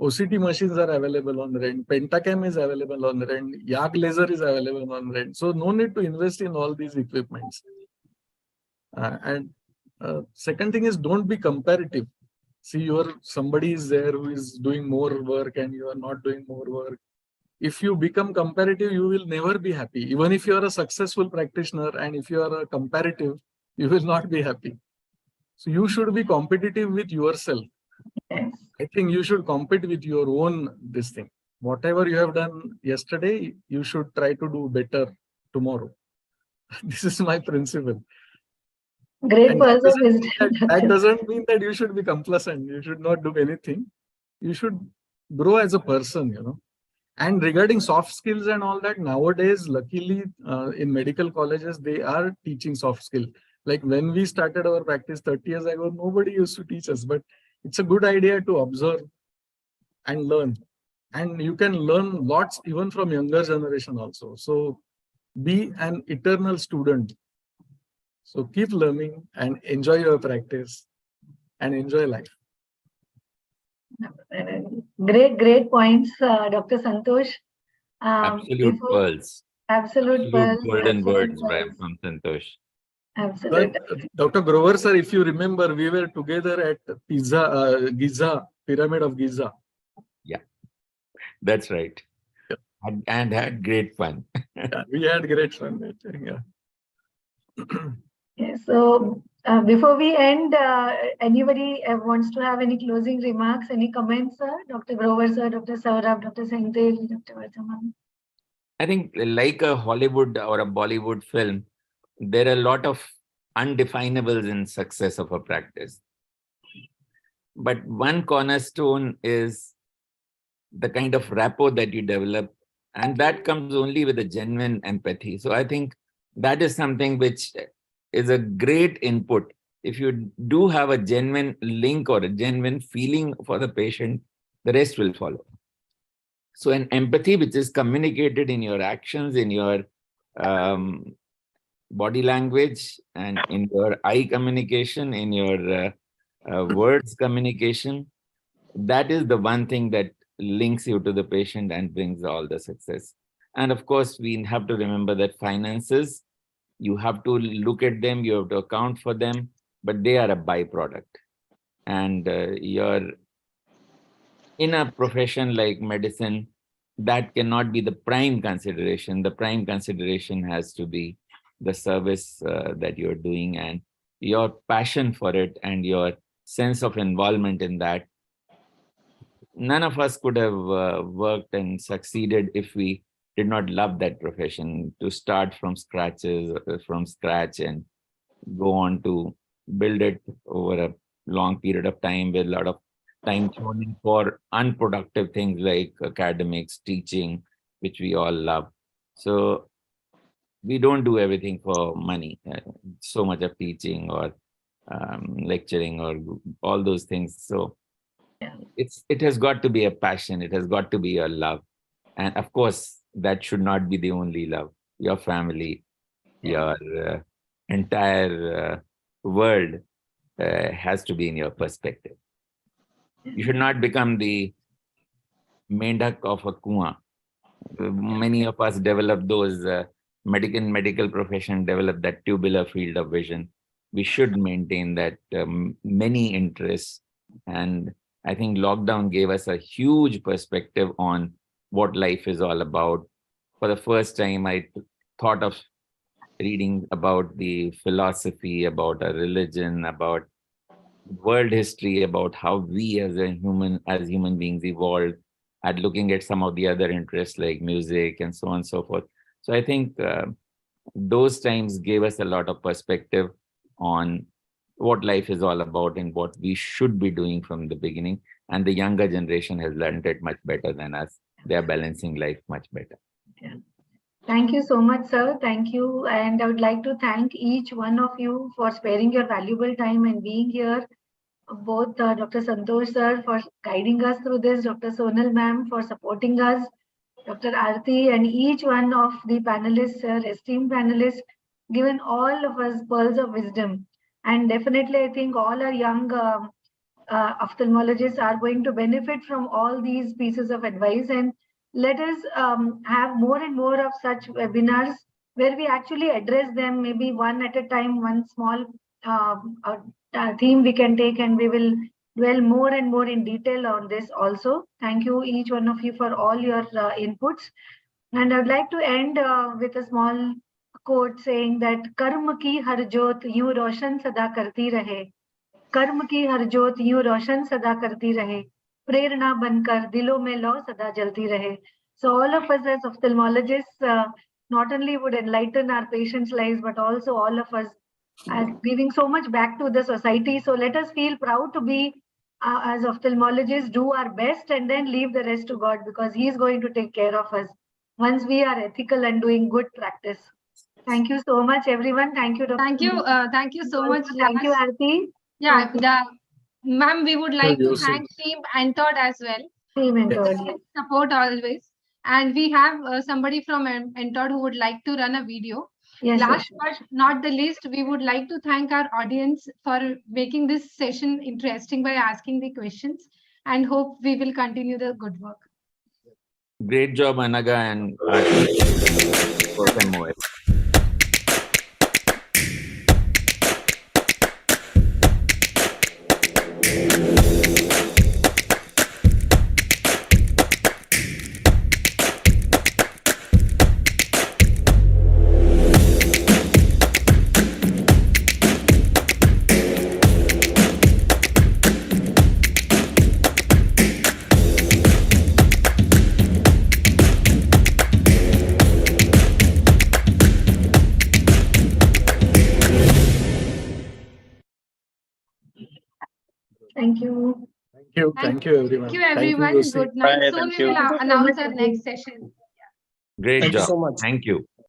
S9: OCT machines are available on rent. Pentacam is available on rent. YAG laser is available on rent. So no need to invest in all these equipments. Second thing is, don't be comparative. See, somebody is there who is doing more work and you are not doing more work. If you become comparative, you will never be happy. Even if you are a successful practitioner and if you are a comparative, you will not be happy. So you should be competitive with yourself. I think you should compete with your own this thing. Whatever you have done yesterday, you should try to do better tomorrow. This is my principle.
S1: Great
S9: And
S1: pearls of wisdom.
S9: that doesn't mean that you should be complacent. You should not do anything. You should grow as a person, And regarding soft skills and all that, nowadays, luckily, in medical colleges, they are teaching soft skills. Like when we started our practice 30 years ago, nobody used to teach us, but it's a good idea to observe and learn. And you can learn lots even from younger generation also. So be an eternal student. So keep learning and enjoy your practice and enjoy life.
S1: Great points, Dr. Santosh.
S2: Absolute pearls.
S1: Absolute pearls.
S2: Golden
S1: absolute
S2: words
S1: pearls.
S2: from Santosh.
S1: Absolutely.
S9: Dr. Grover sir, if you remember, we were together at Giza, Pyramid of Giza.
S2: Yeah, that's right.
S9: Yeah.
S2: And had great fun.
S9: Yeah, we had great fun. Yeah.
S1: Okay, so before we end, anybody wants to have any closing remarks, any comments, sir? Dr. Grover sir, Dr. Saurabh, Dr. Senthil, Dr. Vardhaman?
S2: I think like a Hollywood or a Bollywood film, there are a lot of undefinables in success of a practice. But one cornerstone is the kind of rapport that you develop, and that comes only with a genuine empathy. So I think that is something which is a great input. If you do have a genuine link or a genuine feeling for the patient, the rest will follow. So an empathy which is communicated in your actions, in your body language, and in your eye communication, in your words communication, that is the one thing that links you to the patient and brings all the success. And of course, we have to remember that finances, you have to look at them, you have to account for them, but they are a byproduct. And you're in a profession like medicine, that cannot be the prime consideration. The prime consideration has to be the service that you're doing and your passion for it and your sense of involvement in that. None of us could have worked and succeeded if we did not love that profession. To start from scratch and go on to build it over a long period of time with a lot of time thrown in for unproductive things like academics, teaching, which we all love. So we don't do everything for money. So much of teaching or lecturing or all those things. So it has got to be a passion. It has got to be a love. And of course, that should not be the only love. Your family, your entire world has to be in your perspective. You should not become the mendak of a kuan. Many of us develop those medical profession, develop that tubular field of vision. We should maintain that many interests. And I think lockdown gave us a huge perspective on what life is all about. For the first time, I thought of reading about the philosophy, about a religion, about world history, about how we as human beings evolved, at looking at some of the other interests like music and so on and so forth. So I think those times gave us a lot of perspective on what life is all about and what we should be doing from the beginning. And the younger generation has learned it much better than us. They are balancing life much better.
S1: Yeah. Thank you so much, sir. Thank you. And I would like to thank each one of you for sparing your valuable time and being here. Both Dr. Santosh sir for guiding us through this, Dr. Sonal ma'am for supporting us, Dr. Aarti, and each one of the panelists, esteemed panelists, given all of us pearls of wisdom. And definitely, I think all our young ophthalmologists are going to benefit from all these pieces of advice. And let us have more and more of such webinars where we actually address them, maybe one at a time, one small theme we can take, and we will dwell more and more in detail on this also. Thank you, each one of you, for all your inputs. And I would like to end with a small quote saying that कर्म की हर ज्योत यूं रोशन सदा करती रहे, कर्म की हर ज्योत यूं रोशन सदा करती रहे, प्रेरणा बनकर दिलों में लौ सदा जलती रहे. So all of us as ophthalmologists not only would enlighten our patients' lives, but also all of us as giving so much back to the society. So let us feel proud to be as ophthalmologists, do our best and then leave the rest to God, because He is going to take care of us once we are ethical and doing good practice. Thank you so much, everyone. Thank you, Dr.
S3: Thank you so much.
S1: Thank you, Aarti.
S3: Yeah, ma'am, we would like to
S9: Yusuf.
S3: thank Team Entered as well.
S1: Team
S3: For
S1: Entered.
S3: the support always. And we have somebody from Entered who would like to run a video.
S1: Yes,
S3: Last but not the least, we would like to thank our audience for making this session interesting by asking the questions, and hope we will continue the good work.
S2: Great job, Anaga and Aarti. Work and move it.
S1: Thank you.
S9: Thank you, everyone.
S3: Thank you, everyone. Good night.
S5: Bye,
S3: Soon
S5: thank
S3: we
S5: you.
S3: will
S1: Thank you so
S3: announce
S1: much,
S3: our next session.
S2: Great
S12: Thank you
S2: job.
S12: so much.
S2: Thank you.